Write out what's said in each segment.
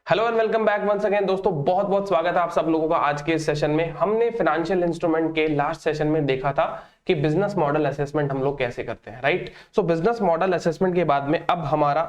Hello and welcome back once again दोस्तों, बहुत बहुत स्वागत है आप सब लोगों का आज के इस सेशन में। हमने फाइनेंशियल इंस्ट्रूमेंट के लास्ट सेशन में देखा था कि बिजनेस मॉडल असेसमेंट हम लोग कैसे करते हैं, राइट। सो बिजनेस मॉडल असेसमेंट के बाद में अब हमारा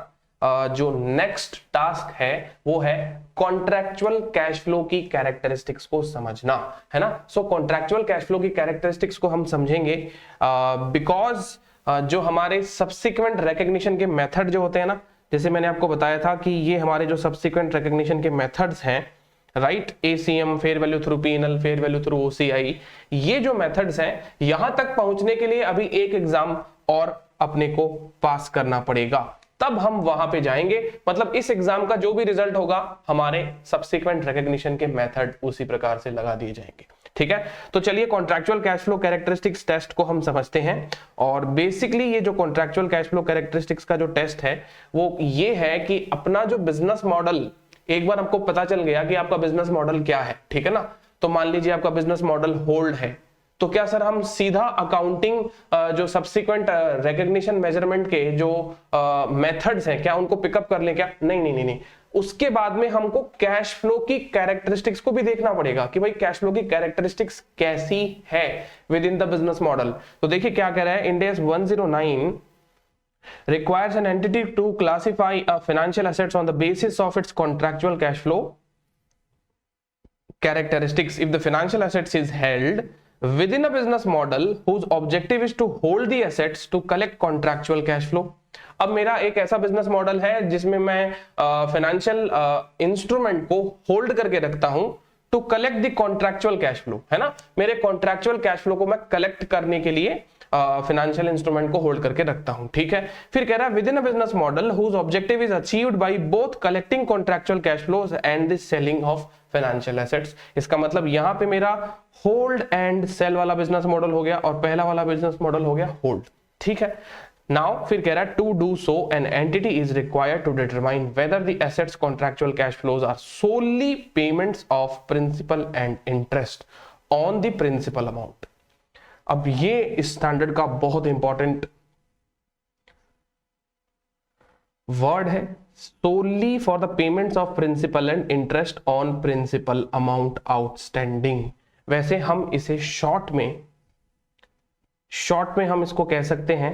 जो नेक्स्ट टास्क है वो है कॉन्ट्रैक्चुअल कैश फ्लो की कैरेक्टरिस्टिक्स को समझना, है ना। सो कॉन्ट्रैक्चुअल कैश फ्लो की कैरेक्टरिस्टिक्स को हम समझेंगे बिकॉज जो हमारे सब्सिक्वेंट रिकॉग्निशन के मेथड जो होते हैं ना, जैसे मैंने आपको बताया था कि ये हमारे जो सब्सिक्वेंट रिकॉग्निशन के मेथड्स हैं, right, ACM, fair value through PNL, fair value through OCI, ये जो मेथड्स हैं यहां तक पहुंचने के लिए अभी एक एग्जाम और अपने को पास करना पड़ेगा, तब हम वहां पे जाएंगे। मतलब इस एग्जाम का जो भी रिजल्ट होगा हमारे सब्सिक्वेंट रिकॉग्निशन के मेथड उसी प्रकार से लगा दिए जाएंगे, ठीक है। तो चलिए contractual cash flow characteristics test को हम समझते हैं। और बेसिकली ये जो कॉन्ट्रैक्चुअल कैश फ्लो कैरेक्टरिस्टिक्स का जो टेस्ट है वो ये है कि अपना जो बिजनेस मॉडल, एक बार आपको पता चल गया कि आपका बिजनेस मॉडल क्या है, ठीक है ना। तो मान लीजिए आपका बिजनेस मॉडल होल्ड है, तो क्या सर हम सीधा अकाउंटिंग जो सब्सिक्वेंट रिकॉग्निशन मेजरमेंट के जो मेथड्स हैं क्या उनको पिकअप कर लें क्या? नहीं नहीं नहीं नहीं, उसके बाद में हमको कैश फ्लो की कैरेक्टरिस्टिक्स को भी देखना पड़ेगा कि भाई कैश फ्लो की कैरेक्टरिस्टिक्स कैसी है with in the business model. तो देखिए क्या कह रहा है, end AS 109 requires an entity to classify a financial assets on the basis of its contractual cash flow characteristics if the financial assets is held within a business model whose objective is to hold the assets to collect contractual cash flow। अब मेरा एक ऐसा business model है जिसमें मैं financial instrument को hold करके रखता हूं to collect the contractual cash flow, है ना। मेरे कॉन्ट्रैक्चुअल कैश फ्लो को मैं कलेक्ट करने के लिए फाइनेंशियल इंस्ट्रूमेंट को होल्ड करके रखता हूं, ठीक है। फिर कह रहा है within a business model whose objective is achieved by both collecting contractual cash flows and the selling of financial assets. इसका मतलब यहां पे मेरा होल्ड एंड सेल वाला बिजनेस मॉडल हो गया और पहला वाला बिजनेस मॉडल हो गया होल्ड, ठीक है। नाउ फिर कह रहा है to do so an entity is required to determine whether the assets contractual cash flows are solely payments of principal and interest on the principal amount. अब ये इस स्टैंडर्ड का बहुत इंपॉर्टेंट वर्ड है, solely for the payments of principal and interest on principal amount outstanding। वैसे हम इसे short में हम इसको कह सकते हैं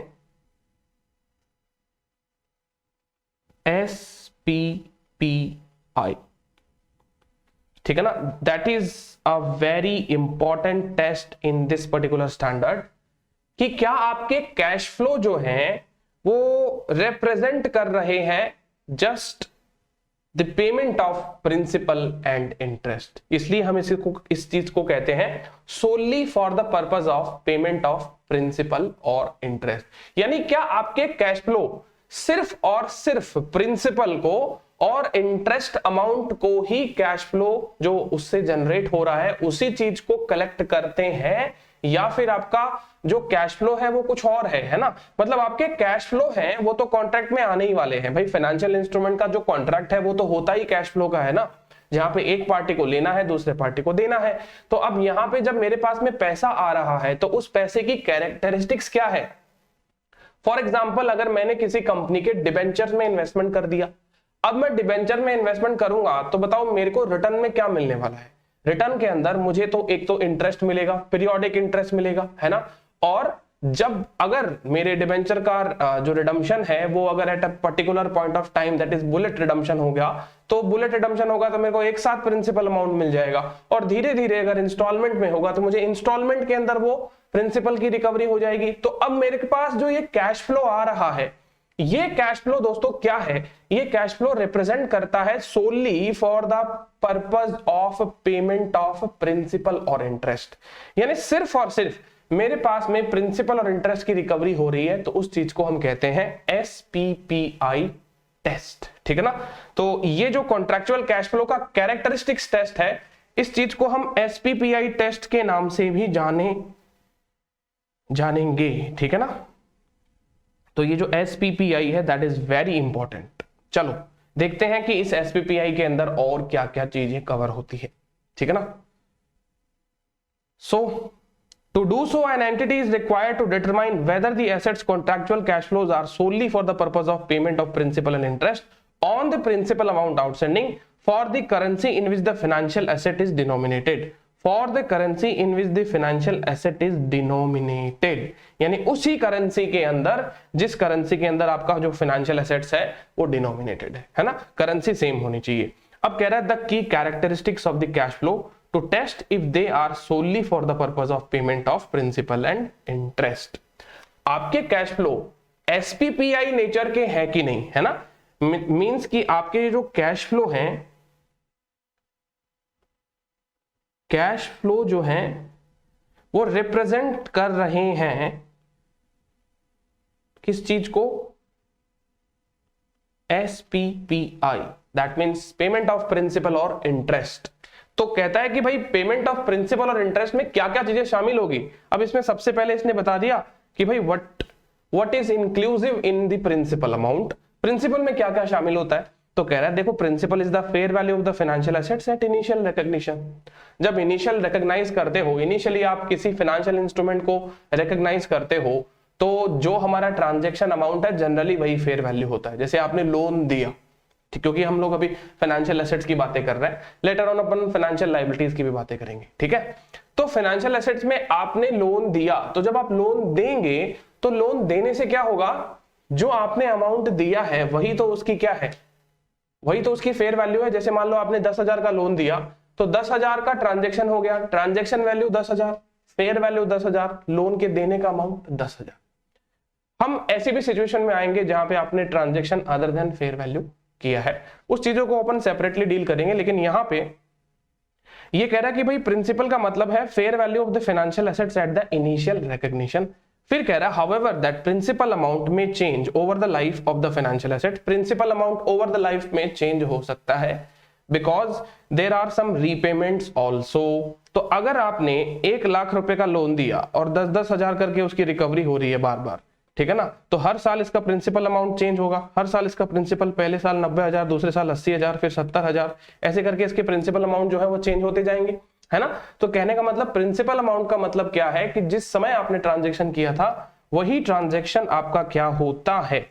SPPI, ठीक है ना। That is a very important test in this particular standard कि क्या आपके कैश फ्लो जो हैं वो रिप्रेजेंट कर रहे हैं just the payment of principal and interest. इसलिए हम इस चीज को कहते हैं solely for the purpose of payment of principal और इंटरेस्ट। यानी क्या आपके कैश फ्लो सिर्फ और सिर्फ प्रिंसिपल को और इंटरेस्ट अमाउंट को ही कैश फ्लो जो उससे जनरेट हो रहा है उसी चीज को कलेक्ट करते हैं, या फिर आपका जो कैश फ्लो है वो कुछ और है ना। मतलब आपके कैश फ्लो हैं वो तो कॉन्ट्रैक्ट में आने ही वाले हैं भाई। फाइनेंशियल इंस्ट्रूमेंट का जो कॉन्ट्रैक्ट है वो तो होता ही कैश फ्लो का है ना, जहां पे एक पार्टी को लेना है दूसरे पार्टी को देना है। तो अब यहां पे जब मेरे पास में पैसा आ रहा है तो उस पैसे की कैरेक्टरिस्टिक्स क्या है। फॉर एग्जाम्पल अगर मैंने किसी कंपनी के डिबेंचर में इन्वेस्टमेंट कर दिया, अब मैं डिबेंचर में इन्वेस्टमेंट करूंगा तो बताओ मेरे को रिटर्न में क्या मिलने वाला है। रिटर्न के अंदर मुझे तो एक तो इंटरेस्ट मिलेगा, पीरियोडिक इंटरेस्ट मिलेगा, है ना। और जब अगर मेरे डिबेंचर का जो रिडम्पशन है वो अगर at a particular point of time that is bullet redemption हो गया, तो बुलेट रिडम्पशन होगा तो मेरे को एक साथ प्रिंसिपल अमाउंट मिल जाएगा। और धीरे धीरे अगर इंस्टॉलमेंट में होगा तो मुझे इंस्टॉलमेंट के अंदर वो प्रिंसिपल की रिकवरी हो जाएगी। तो अब मेरे पास जो ये कैश फ्लो आ रहा है, ये कैश फ्लो दोस्तों क्या है, ये कैश फ्लो रिप्रेजेंट करता है solely for the purpose of payment of principal और इंटरेस्ट। यानी सिर्फ और सिर्फ मेरे पास में प्रिंसिपल और इंटरेस्ट की रिकवरी हो रही है, तो उस चीज को हम कहते हैं SPPI टेस्ट, ठीक है ना। तो ये जो कॉन्ट्रैक्चुअल कैश फ्लो का कैरेक्टरिस्टिक्स टेस्ट है, इस चीज को हम SPPI टेस्ट के नाम से भी जानेंगे, ठीक है ना। तो ये जो SPPI है दैट इज वेरी इंपॉर्टेंट। चलो देखते हैं कि इस SPPI के अंदर और क्या क्या चीजें कवर होती है, ठीक है ना। So to do so an entity is required to determine whether the assets contractual cash flows are solely for the purpose of payment of principal and interest on the principal amount outstanding for the currency in which the financial asset is denominated, for the currency in which the financial asset is denominated, यानी उसी currency के अंदर जिस currency के अंदर आपका जो financial assets है वो डिनोमिनेटेड है ना, करेंसी सेम होनी चाहिए। अब कह रहा है द की characteristics of the cash flow to test if they are solely for the purpose of payment of principal and interest. आपके कैश फ्लो एसपीपीआई नेचर के हैं कि नहीं, है ना, मींस कि आपके जो कैश फ्लो हैं, कैश फ्लो जो हैं वो रिप्रेजेंट कर रहे हैं किस चीज को, SPPI, that means payment of principal और इंटरेस्ट। तो कहता है कि भाई पेमेंट ऑफ प्रिंसिपल और इंटरेस्ट में क्या क्या चीजें शामिल होगी। अब इसमें सबसे पहले इसने बता दिया कि भाई what is inclusive in the principal amount, principal में क्या क्या शामिल होता है। तो कह रहा है देखो principal is the fair value of the financial assets at initial recognition. जब इनिशियल रिकॉग्नाइज करते हो, इनिशियली आप किसी फाइनेंशियल इंस्ट्रूमेंट को रिकॉग्नाइज करते हो, तो जो हमारा ट्रांजैक्शन अमाउंट है जनरली वही फेयर वैल्यू होता है। जैसे आपने लोन दिया, क्योंकि हम लोग अभी फाइनेंशियल एसेट्स की बातें कर रहे हैं, later on upon financial liabilities की भी बातें करेंगे, ठीक है। तो फाइनेंशियल एसेट्स में आपने लोन दिया, तो जब आप लोन देंगे तो लोन देने से क्या होगा, जो आपने अमाउंट दिया है वही तो उसकी क्या है, वही तो उसकी फेयर वैल्यू है। जैसे मान लो आपने 10,000 का लोन दिया, तो 10,000 का ट्रांजैक्शन हो गया, transaction value 10,000, fair value 10,000, loan के देने का अमाउंट 10,000। हम ऐसी भी सिचुएशन में आएंगे जहां पे आपने transaction other than fair value किया है, उस चीजों को अपन सेपरेटली डील करेंगे। लेकिन यहां पे ये कह रहा है कि भाई प्रिंसिपल का मतलब है fair value of the financial assets at the initial recognition. फिर कह रहा है हाउएवर दैट प्रिंसिपल अमाउंट में change over the life of the financial asset, principal amount over the life में चेंज हो सकता है because there are some repayments also. तो अगर आपने 1 लाख रुपए का लोन दिया और 10-10 हजार करके उसकी रिकवरी हो रही है बार बार, ठीक है ना, तो हर साल इसका प्रिंसिपल अमाउंट चेंज होगा। हर साल इसका प्रिंसिपल, पहले साल 90,000, दूसरे साल 80,000, फिर 70,000, ऐसे करके इसके प्रिंसिपल अमाउंट जो है वो चेंज होते जाएंगे, है ना। तो कहने का मतलब प्रिंसिपल अमाउंट का मतलब क्या है कि जिस समय आपने ट्रांजैक्शन किया था वही ट्रांजैक्शन आपका क्या होता है,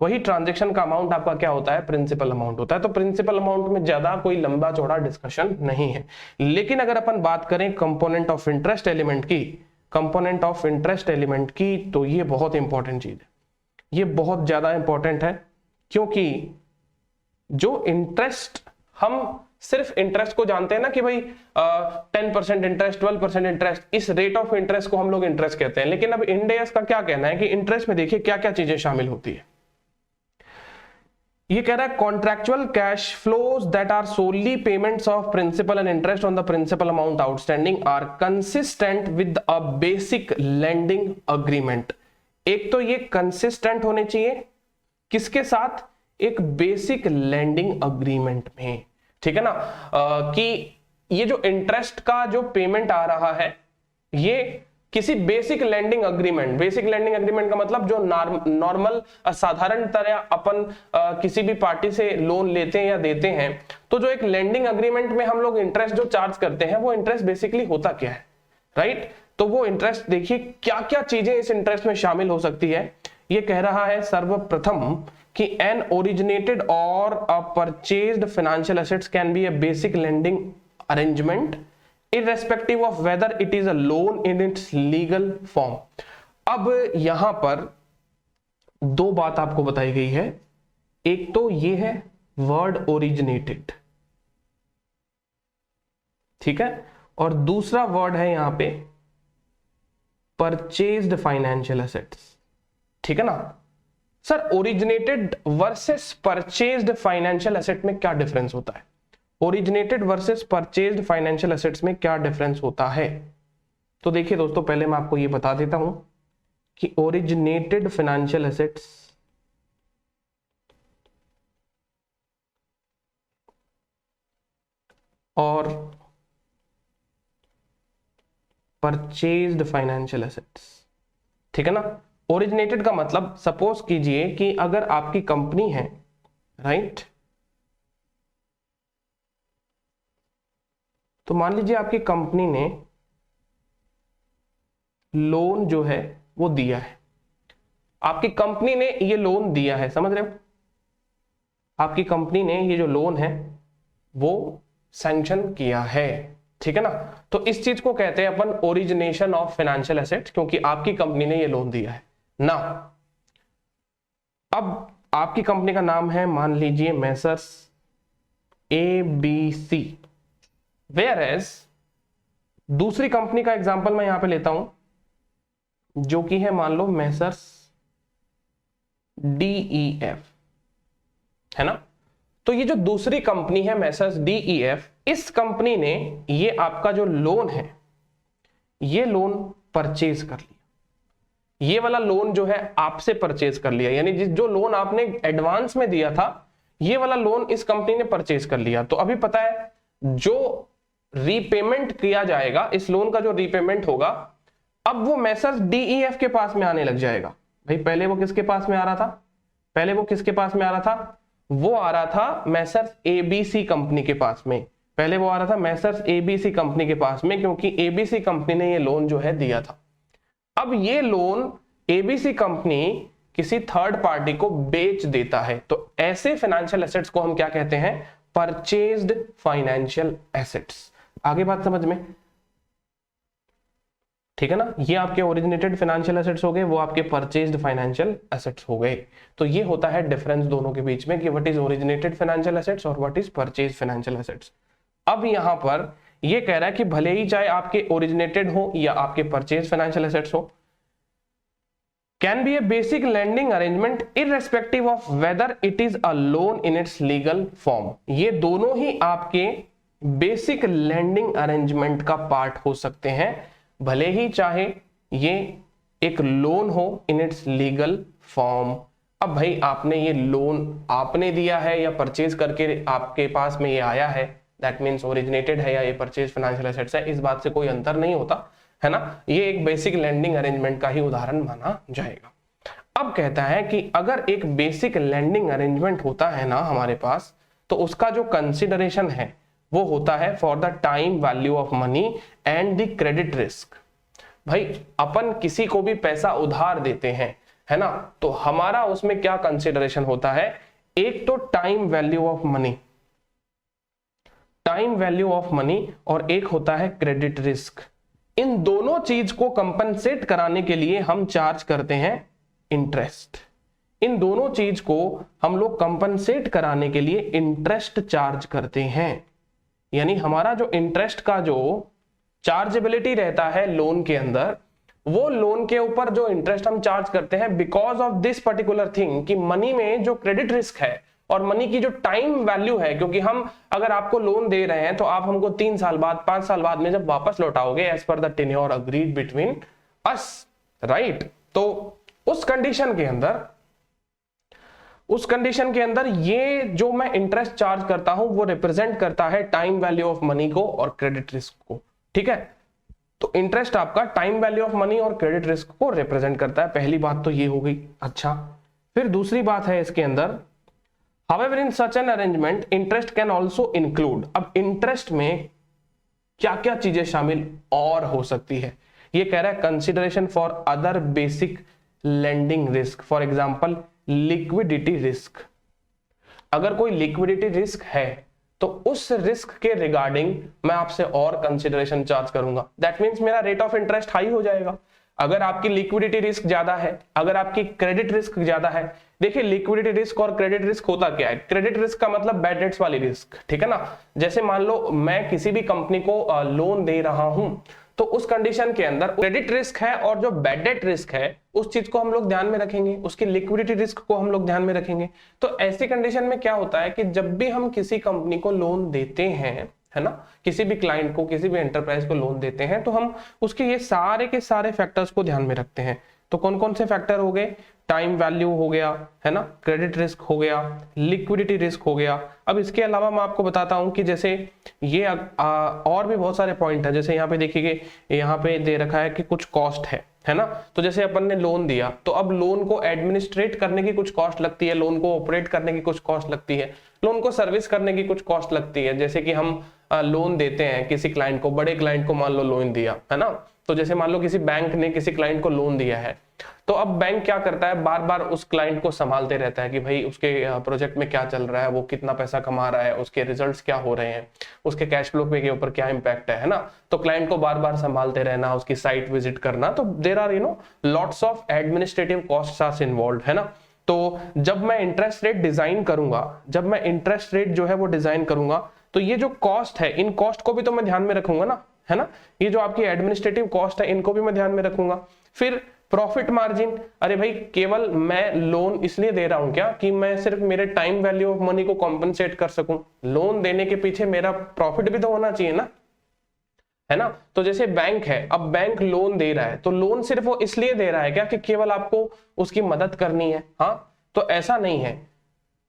वही ट्रांजैक्शन का अमाउंट आपका क्या होता है, प्रिंसिपल अमाउंट होता है। तो प्रिंसिपल अमाउंट में ज्यादा कोई लंबा चौड़ा डिस्कशन नहीं है। लेकिन अगर अपन बात करें कंपोनेंट ऑफ इंटरेस्ट एलिमेंट की, कंपोनेंट ऑफ इंटरेस्ट एलिमेंट की, तो ये बहुत इंपॉर्टेंट चीज है, ये बहुत ज्यादा इंपॉर्टेंट है। क्योंकि जो इंटरेस्ट, हम सिर्फ इंटरेस्ट को जानते हैं ना कि भाई 10% इंटरेस्ट, 12% इंटरेस्ट, इस रेट ऑफ इंटरेस्ट को हम लोग इंटरेस्ट कहते हैं। लेकिन अब इंड AS का क्या कहना है कि इंटरेस्ट में देखिए क्या क्या चीजें शामिल होती है। ये कह रहा है contractual cash flows that are solely payments of principal and interest on the principal amount outstanding are consistent with a basic lending agreement. एक तो ये कंसिस्टेंट होने चाहिए किसके साथ, एक बेसिक लेंडिंग अग्रीमेंट में, ठीक है ना। कि ये जो इंटरेस्ट का जो पेमेंट आ रहा है ये किसी basic lending agreement, basic lending agreement का मतलब जो नॉर्मल साधारण तरह अपन किसी भी पार्टी से लोन लेते हैं या देते हैं, तो जो एक लेंडिंग अग्रीमेंट में हम लोग इंटरेस्ट जो चार्ज करते हैं वो इंटरेस्ट बेसिकली होता क्या है, राइट। तो वो इंटरेस्ट देखिए क्या क्या चीजें इस इंटरेस्ट में शामिल हो सकती है। ये कह रहा है सर्वप्रथम कि एन ओरिजिनेटेड और a purchased financial assets can be a basic lending arrangement irrespective of whether it is a loan in its legal form। अब यहां पर दो बात आपको बताई गई है, एक तो ये है वर्ड ओरिजिनेटेड, ठीक है, और दूसरा वर्ड है यहां पे परचेज्ड फाइनेंशियल एसेट्स, ठीक है ना। Sir originated versus purchased financial asset में क्या डिफरेंस होता है, originated versus purchased financial assets में क्या डिफरेंस होता है। तो देखिए दोस्तों पहले मैं आपको ये बता देता हूं कि ओरिजिनेटेड फाइनेंशियल एसेट्स और परचेज्ड फाइनेंशियल एसेट्स, ठीक है ना। ओरिजिनेटेड का मतलब सपोज कीजिए कि अगर आपकी कंपनी है, राइट, तो मान लीजिए आपकी कंपनी ने लोन जो है वो दिया है, आपकी कंपनी ने ये लोन दिया है, समझ रहे हो, आपकी कंपनी ने ये जो लोन है वो सैंक्शन किया है, ठीक है ना। तो इस चीज को कहते हैं अपन ओरिजिनेशन ऑफ फाइनेंशियल एसेट्स, क्योंकि आपकी कंपनी ने ये लोन दिया है ना। अब आपकी कंपनी का नाम है मान लीजिए मैसर्स ABC, वेयर एज दूसरी कंपनी का एग्जांपल मैं यहां पे लेता हूं जो कि है मान लो मैसर्स DEF, है ना। तो ये जो दूसरी कंपनी है मैसर्स DEF, इस कंपनी ने ये आपका जो लोन है ये लोन परचेज कर लिया, ये वाला लोन जो है आपसे परचेज कर लिया, यानी जो लोन आपने एडवांस में दिया था ये वाला लोन इस कंपनी ने परचेज कर लिया। तो अभी पता है जो रीपेमेंट किया जाएगा, इस लोन का जो रीपेमेंट होगा, अब वो मैसर्स DEF के पास में आने लग जाएगा। भाई पहले वो किसके पास में आ रहा था, पहले वो किसके पास में आ रहा था, वो आ रहा था मैसर्स ABC कंपनी के पास में, पहले वो आ रहा था मैसर्स ABC कंपनी के पास में, क्योंकि ABC कंपनी ने ये लोन जो है दिया था। अब ये लोन ABC कंपनी किसी थर्ड पार्टी को बेच देता है, तो ऐसे फाइनेंशियल एसेट्स को हम क्या कहते हैं, परचेज्ड फाइनेंशियल एसेट्स। आगे बात समझ में, ठीक है ना। ये आपके ओरिजिनेटेड फाइनेंशियल एसेट्स हो गए, वो आपके परचेज्ड फाइनेंशियल एसेट्स हो गए। तो ये होता है डिफरेंस दोनों के बीच में कि what is originated financial assets और what is purchased financial assets. अब यहां पर ये कह रहा है कि भले ही चाहे आपके ओरिजिनेटेड हो या आपके परचेज फाइनेंशियल एसेट्स हो, can be a basic lending arrangement irrespective of whether it is a loan in its legal form. ये दोनों ही आपके बेसिक लैंडिंग अरेंजमेंट का पार्ट हो सकते हैं, भले ही चाहे ये एक लोन हो इन इट्स लीगल फॉर्म। अब भाई आपने ये लोन आपने दिया है या परचेज करके आपके पास में ये आया है, दैट मीन्स ओरिजिनेटेड है या ये परचेज फाइनेंशियल एसेट्स है, इस बात से कोई अंतर नहीं होता, है ना। ये एक बेसिक लैंडिंग अरेंजमेंट का ही उदाहरण माना जाएगा। अब कहता है कि अगर एक बेसिक लैंडिंग अरेंजमेंट होता है ना हमारे पास, तो उसका जो कंसिडरेशन है वो होता है for the time value of money and the credit risk. भाई अपन किसी को भी पैसा उधार देते हैं, है ना, तो हमारा उसमें क्या कंसिडरेशन होता है, एक तो time value of money, time value of money, और एक होता है क्रेडिट रिस्क। इन दोनों चीज को कंपनसेट कराने के लिए हम चार्ज करते हैं इंटरेस्ट। इन दोनों चीज को हम लोग कंपनसेट कराने के लिए इंटरेस्ट चार्ज करते हैं, यानी हमारा जो इंटरेस्ट का जो चार्जेबिलिटी रहता है लोन के अंदर, वो लोन के ऊपर जो इंटरेस्ट हम चार्ज करते हैं because of this particular thing कि मनी में जो क्रेडिट रिस्क है और मनी की जो टाइम वैल्यू है, क्योंकि हम अगर आपको लोन दे रहे हैं तो आप हमको 3 साल बाद 5 साल बाद में जब वापस लौटाओगे as per the tenure agreed between us, right. तो उस कंडीशन के अंदर ये जो मैं इंटरेस्ट चार्ज करता हूं वो रिप्रेजेंट करता है टाइम वैल्यू ऑफ मनी को और क्रेडिट रिस्क को, ठीक है। तो इंटरेस्ट आपका टाइम वैल्यू ऑफ मनी और क्रेडिट रिस्क को रिप्रेजेंट करता है, पहली बात तो ये हो गई। अच्छा, फिर दूसरी बात है इसके अंदर, however in such an arrangement interest can also include, अब इंटरेस्ट में क्या क्या चीजें शामिल और हो सकती है, ये कह रहा है consideration for other basic lending risk, for example liquidity risk. अगर कोई लिक्विडिटी रिस्क है तो उस रिस्क के रिगार्डिंग मैं आपसे और कंसिडरेशन चार्ज करूंगा, दैट मींस मेरा रेट ऑफ इंटरेस्ट हाई हो जाएगा। अगर आपकी लिक्विडिटी रिस्क ज्यादा है, अगर आपकी क्रेडिट रिस्क ज्यादा है, देखिए लिक्विडिटी रिस्क और क्रेडिट रिस्क होता क्या है, क्रेडिट रिस्क का मतलब बैड डेट्स वाली रिस्क, ठीक है ना। जैसे मान लो मैं किसी भी कंपनी को लोन दे रहा हूं, तो उस कंडीशन के अंदर क्रेडिट रिस्क है और जो बैड डेट रिस्क है उस चीज को हम लोग ध्यान में रखेंगे, उसकी लिक्विडिटी रिस्क को हम लोग ध्यान में रखेंगे। तो ऐसी कंडीशन में क्या होता है कि जब भी हम किसी कंपनी को लोन देते हैं, है ना, किसी भी क्लाइंट को, किसी भी एंटरप्राइज को लोन देते हैं, तो हम उसके ये सारे के सारे फैक्टर्स को ध्यान में रखते हैं। तो कौन कौन से फैक्टर हो गए, टाइम वैल्यू हो गया, है ना, क्रेडिट रिस्क हो गया, लिक्विडिटी रिस्क हो गया। अब इसके अलावा मैं आपको बताता हूं कि जैसे ये और भी बहुत सारे पॉइंट है, जैसे यहाँ पे देखिए, यहाँ पे दे रखा है कि कुछ कॉस्ट है ना। तो जैसे अपन ने लोन दिया तो अब लोन को एडमिनिस्ट्रेट करने की कुछ कॉस्ट लगती है, लोन को ऑपरेट करने की कुछ कॉस्ट लगती है, लोन को सर्विस करने की कुछ कॉस्ट लगती है। जैसे कि हम लोन देते हैं किसी क्लाइंट को, बड़े क्लाइंट को मान लो लोन दिया है ना, तो जैसे मान लो किसी बैंक ने किसी क्लाइंट को लोन दिया है, तो अब बैंक क्या करता है, बार बार उस क्लाइंट को संभालते रहता है कि भाई उसके प्रोजेक्ट में क्या चल रहा है, वो कितना पैसा कमा रहा है, उसके रिजल्ट्स क्या हो रहे हैं, उसके कैश फ्लो पे के ऊपर क्या इंपैक्ट है ना। तो क्लाइंट को बार बार संभालते रहना, उसकी साइट विजिट करना, तो there are lots of administrative costs are involved है ना। तो जब मैं इंटरेस्ट रेट डिजाइन करूंगा, जब मैं इंटरेस्ट रेट जो है वो डिजाइन करूंगा, तो ये जो कॉस्ट है, इन कॉस्ट को भी तो मैं ध्यान में रखूंगा ना, है ना। ये जो आपकी एडमिनिस्ट्रेटिव कॉस्ट है, इनको भी मैं ध्यान में रखूंगा। फिर प्रॉफिट मार्जिन, अरे भाई केवल मैं लोन इसलिए दे रहा हूं क्या कि मैं सिर्फ मेरे टाइम वैल्यू ऑफ मनी को कॉम्पनसेट कर सकूं, लोन देने के पीछे मेरा प्रॉफिट भी तो होना चाहिए ना, है ना। तो जैसे बैंक है, अब बैंक लोन दे रहा है, तो लोन सिर्फ वो इसलिए दे रहा है क्या कि केवल आपको उसकी मदद करनी है, हाँ, तो ऐसा नहीं है।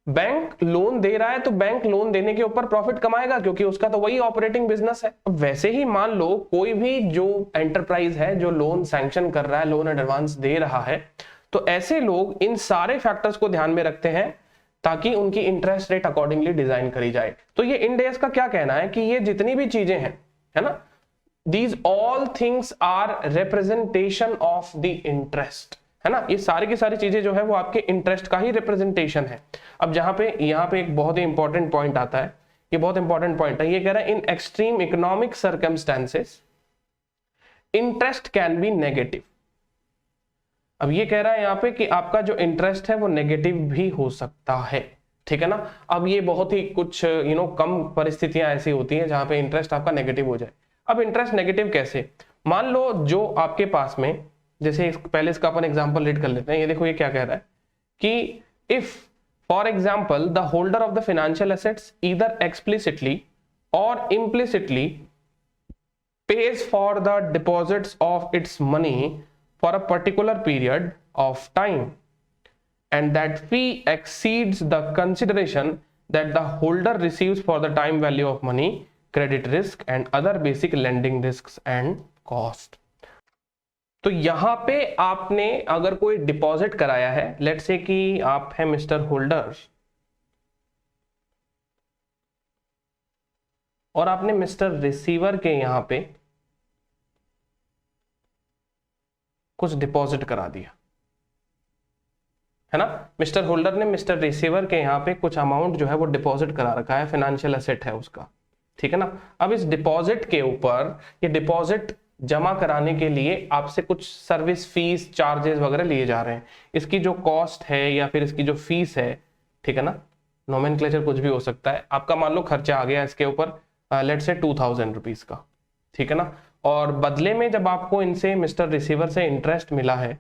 बैंक लोन दे रहा है तो बैंक लोन देने के ऊपर प्रॉफिट कमाएगा, क्योंकि उसका तो वही ऑपरेटिंग बिजनेस है। अब वैसे ही मान लो कोई भी जो एंटरप्राइज है जो लोन सैंक्शन कर रहा है, लोन एडवांस दे रहा है, तो ऐसे लोग इन सारे फैक्टर्स को ध्यान में रखते हैं ताकि उनकी इंटरेस्ट रेट अकॉर्डिंगली डिजाइन करी जाए। तो ये इंड एस का क्या कहना है कि ये जितनी भी चीजें हैं, है ना, these all things are representation of the interest, है ना। ये सारी की सारी चीजें जो है वो आपके इंटरेस्ट का ही रिप्रेजेंटेशन है। अब जहां पे यहाँ पे एक बहुत ही इंपॉर्टेंट पॉइंट आता है, ये बहुत इंपॉर्टेंट पॉइंट है, ये कह रहा है in extreme economic circumstances interest can be negative. अब ये कह रहा है यहाँ पे कि आपका जो इंटरेस्ट है वो नेगेटिव भी हो सकता है, ठीक है ना। अब ये बहुत ही कुछ कम परिस्थितियां ऐसी होती हैं जहां पे इंटरेस्ट आपका नेगेटिव हो जाए। अब इंटरेस्ट नेगेटिव कैसे, मान लो जो आपके पास में, जैसे पहले इसका अपन एग्जांपल रीड कर लेते हैं। ये देखो ये क्या कह रहा है कि if for example the holder of the financial assets either explicitly और implicitly pays for the deposits of its money for a particular period of time and that fee exceeds the consideration that the holder receives for the time value of money, credit risk and other basic lending risks and cost। तो यहां पे आपने अगर कोई deposit कराया है, let's say कि आप है मिस्टर होल्डर और आपने मिस्टर रिसीवर के यहां पे कुछ डिपॉजिट करा दिया, है ना। मिस्टर होल्डर ने मिस्टर रिसीवर के यहां पे कुछ अमाउंट जो है वो डिपॉजिट करा रखा है, फाइनेंशियल एसेट है उसका, ठीक है ना। अब इस डिपॉजिट के ऊपर, ये डिपॉजिट जमा कराने के लिए आपसे कुछ सर्विस फीस चार्जेस वगैरह लिए जा रहे हैं। इसकी जो कॉस्ट है या फिर इसकी जो फीस है, ठीक है ना, नोमेनक्लेचर कुछ भी हो सकता है, आपका मान लो खर्चा आ गया इसके ऊपर लेट्स से 2000 रुपीज का, ठीक है ना। और बदले में जब आपको इनसे मिस्टर रिसीवर से इंटरेस्ट मिला है,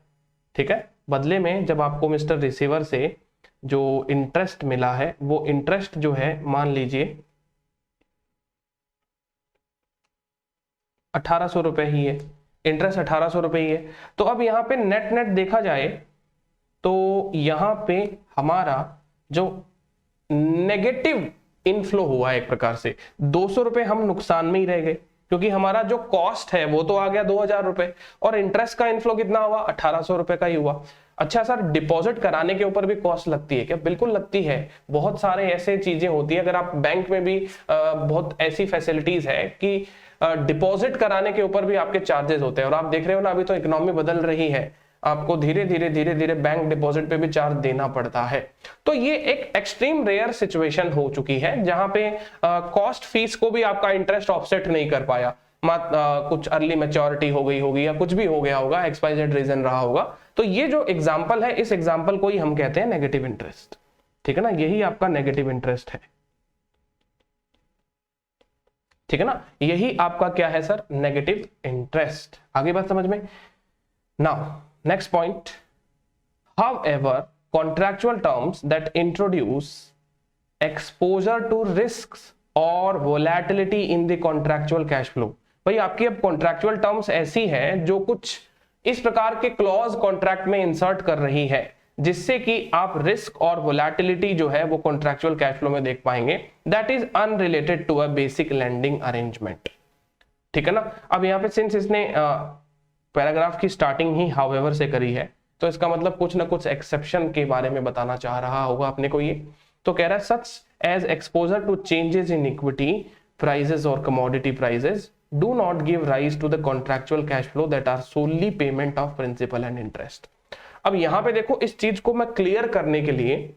ठीक है, बदले में जब आपको मिस्टर रिसीवर से जो इंटरेस्ट मिला है, वो इंटरेस्ट जो है मान लीजिए 1800 रुपए ही है, इंटरेस्ट 1800 रुपए ही है। तो अब यहाँ पे नेट नेट देखा जाए तो यहाँ पे हमारा जो नेगेटिव इनफ्लो हुआ है एक प्रकार से, 200 रुपए हम नुकसान में ही रह गए, क्योंकि हमारा जो कॉस्ट है वो तो आ गया 2000 रुपए और इंटरेस्ट का इनफ्लो कितना हुआ, 1800 रुपए का ही हुआ। अच्छा सर, डिपॉजिट कराने के ऊपर भी कॉस्ट लगती है क्या? बिल्कुल लगती है। बहुत सारे ऐसे चीजें होती है, अगर आप बैंक में भी बहुत ऐसी फैसिलिटीज है कि डिपॉजिट कराने के ऊपर भी आपके चार्जेस होते हैं। और आप देख रहे हो ना, अभी तो इकोनॉमी बदल रही है, आपको धीरे धीरे बैंक डिपॉजिट पे भी चार्ज देना पड़ता है। तो ये एक एक्सट्रीम रेयर सिचुएशन हो चुकी है जहां पे कॉस्ट फीस को भी आपका इंटरेस्ट ऑफसेट नहीं कर पाया, कुछ अर्ली मैच्योरिटी हो गई होगी या कुछ भी हो गया होगा, एक्सवाइजेड रीजन रहा होगा। तो ये जो एग्जांपल है, इस एग्जांपल को ही हम कहते हैं नेगेटिव इंटरेस्ट, ठीक है ना। यही आपका नेगेटिव इंटरेस्ट है, ठीक है ना। यही आपका क्या है सर, नेगेटिव इंटरेस्ट। आगे बात समझ में। Now next point, however contractual terms that introduce exposure to risks or volatility in the contractual cash flow, भाई आपकी अब कॉन्ट्रैक्चुअल टर्म्स ऐसी है जो कुछ इस प्रकार के क्लॉज कॉन्ट्रैक्ट में इंसर्ट कर रही है जिससे कि आप रिस्क और वोलेटिलिटी जो है वो कॉन्ट्रैक्चुअल कैश फ्लो में देख पाएंगे, that is unrelated to a basic lending arrangement, ठीक है ना। अब यहाँ पे सिंस इसने पैराग्राफ की स्टार्टिंग ही हाउएवर से करी है, तो इसका मतलब कुछ ना कुछ एक्सेप्शन के बारे में बताना चाह रहा होगा अपने को ये। तो कह रहा है such as exposure to changes in equity prices or commodity prices do not give rise to the contractual cash flow that are solely payment of principal and interest. अब यहां पे देखो, इस चीज को मैं क्लियर करने के लिए,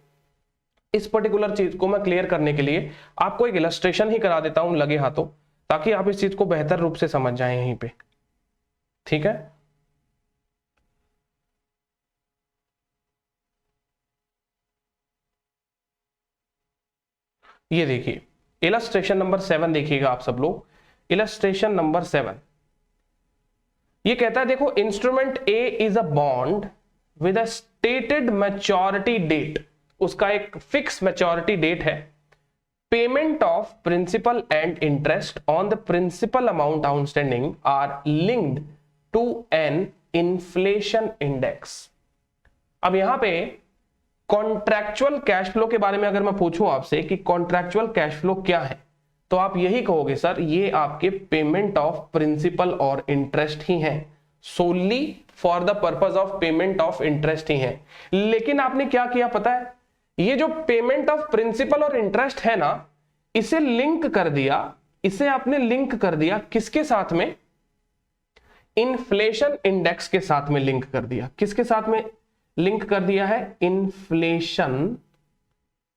इस पर्टिकुलर चीज को मैं क्लियर करने के लिए आपको एक इलस्ट्रेशन ही करा देता हूं लगे हाथों, ताकि आप इस चीज को बेहतर रूप से समझ जाएं यहीं पे। ठीक है, ये देखिए इलस्ट्रेशन नंबर 7 देखिएगा आप सब लोग। इलस्ट्रेशन नंबर 7 ये कहता है, देखो instrument A is a bond with a stated maturity date, उसका एक फिक्स मैच्योरिटी डेट है। Payment of principal and interest on the principal amount outstanding are linked to an inflation index. अब यहां पे कॉन्ट्रैक्चुअल कैश फ्लो के बारे में अगर मैं पूछूं आपसे कि कॉन्ट्रैक्चुअल कैश फ्लो क्या है, तो आप यही कहोगे सर ये आपके पेमेंट ऑफ प्रिंसिपल और इंटरेस्ट ही हैं, solely for the purpose of payment of interest ही हैं। लेकिन आपने क्या किया पता है, ये जो पेमेंट ऑफ प्रिंसिपल और इंटरेस्ट है ना, इसे लिंक कर दिया, इसे आपने लिंक कर दिया किसके साथ में, इन्फ्लेशन इंडेक्स के साथ में लिंक कर दिया। किसके साथ में लिंक कर दिया है, इन्फ्लेशन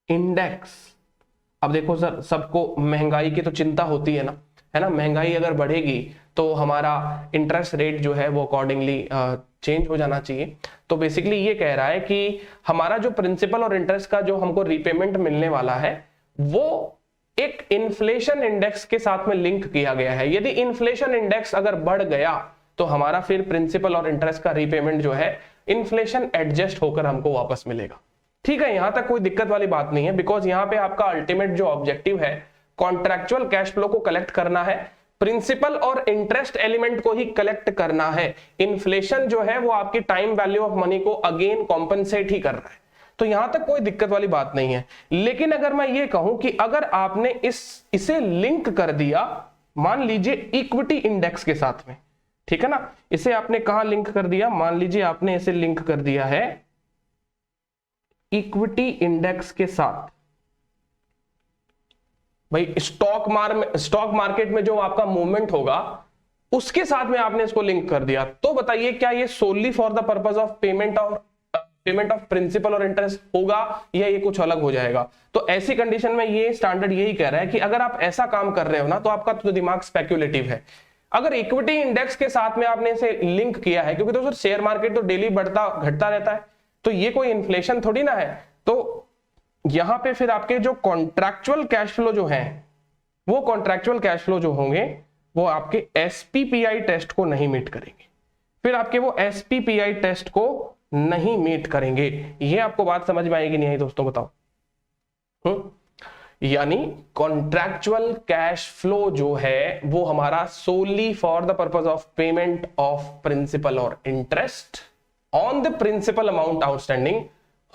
इंडेक्स। अब देखो सर, सबको महंगाई की तो चिंता होती है ना, महंगाई अगर बढ़ेगी तो हमारा इंटरेस्ट रेट जो है वो अकॉर्डिंगली चेंज हो जाना चाहिए। तो बेसिकली ये कह रहा है कि हमारा जो प्रिंसिपल और इंटरेस्ट का जो हमको रीपेमेंट मिलने वाला है वो एक इन्फ्लेशन इंडेक्स के साथ में लिंक किया गया है। यदि इन्फ्लेशन इंडेक्स अगर बढ़ गया तो हमारा फिर प्रिंसिपल और इंटरेस्ट का रीपेमेंट जो है इन्फ्लेशन एडजस्ट होकर हमको वापस मिलेगा। ठीक है, यहां तक कोई दिक्कत वाली बात नहीं है, बिकॉज यहां पे आपका अल्टीमेट जो ऑब्जेक्टिव है कॉन्ट्रैक्चुअल कैश फ्लो को कलेक्ट करना है, प्रिंसिपल और इंटरेस्ट एलिमेंट को ही कलेक्ट करना है। इन्फ्लेशन जो है वो आपकी टाइम वैल्यू ऑफ मनी को अगेन कॉम्पनसेट ही कर रहा है, तो यहां तक कोई दिक्कत वाली बात नहीं है। लेकिन अगर मैं ये कहूं कि अगर आपने इसे लिंक कर दिया, मान लीजिए इक्विटी इंडेक्स के साथ में, ठीक है ना, इसे आपने कहां लिंक कर दिया, मान लीजिए आपने इसे लिंक कर दिया है इक्विटी इंडेक्स के साथ। भाई स्टॉक मार्केट में जो आपका मूवमेंट होगा उसके साथ में आपने इसको लिंक कर दिया, तो बताइए क्या ये solely for the purpose of payment of principal और इंटरेस्ट होगा या ये कुछ अलग हो जाएगा। तो ऐसी कंडीशन में ये स्टैंडर्ड यही कह रहा है कि अगर आप ऐसा काम कर रहे हो ना, तो आपका तो दिमाग स्पेक्युलेटिव है। अगर इक्विटी इंडेक्स के साथ में आपने इसे लिंक किया है, क्योंकि दोस्तों शेयर मार्केट तो डेली बढ़ता घटता रहता है, तो ये कोई इन्फ्लेशन थोड़ी ना है, तो यहां पे फिर आपके जो कॉन्ट्रैक्चुअल कैश फ्लो जो है, वो कॉन्ट्रैक्चुअल कैश फ्लो जो होंगे वो आपके एसपीपीआई टेस्ट को नहीं मीट करेंगे, फिर आपके वो एसपीपीआई टेस्ट को नहीं मीट करेंगे। ये आपको बात समझ में आएगी नहीं आई दोस्तों, बताओ। यानी कॉन्ट्रैक्चुअल कैश फ्लो जो है वो हमारा solely for the purpose of payment of principal और interest on the principal amount outstanding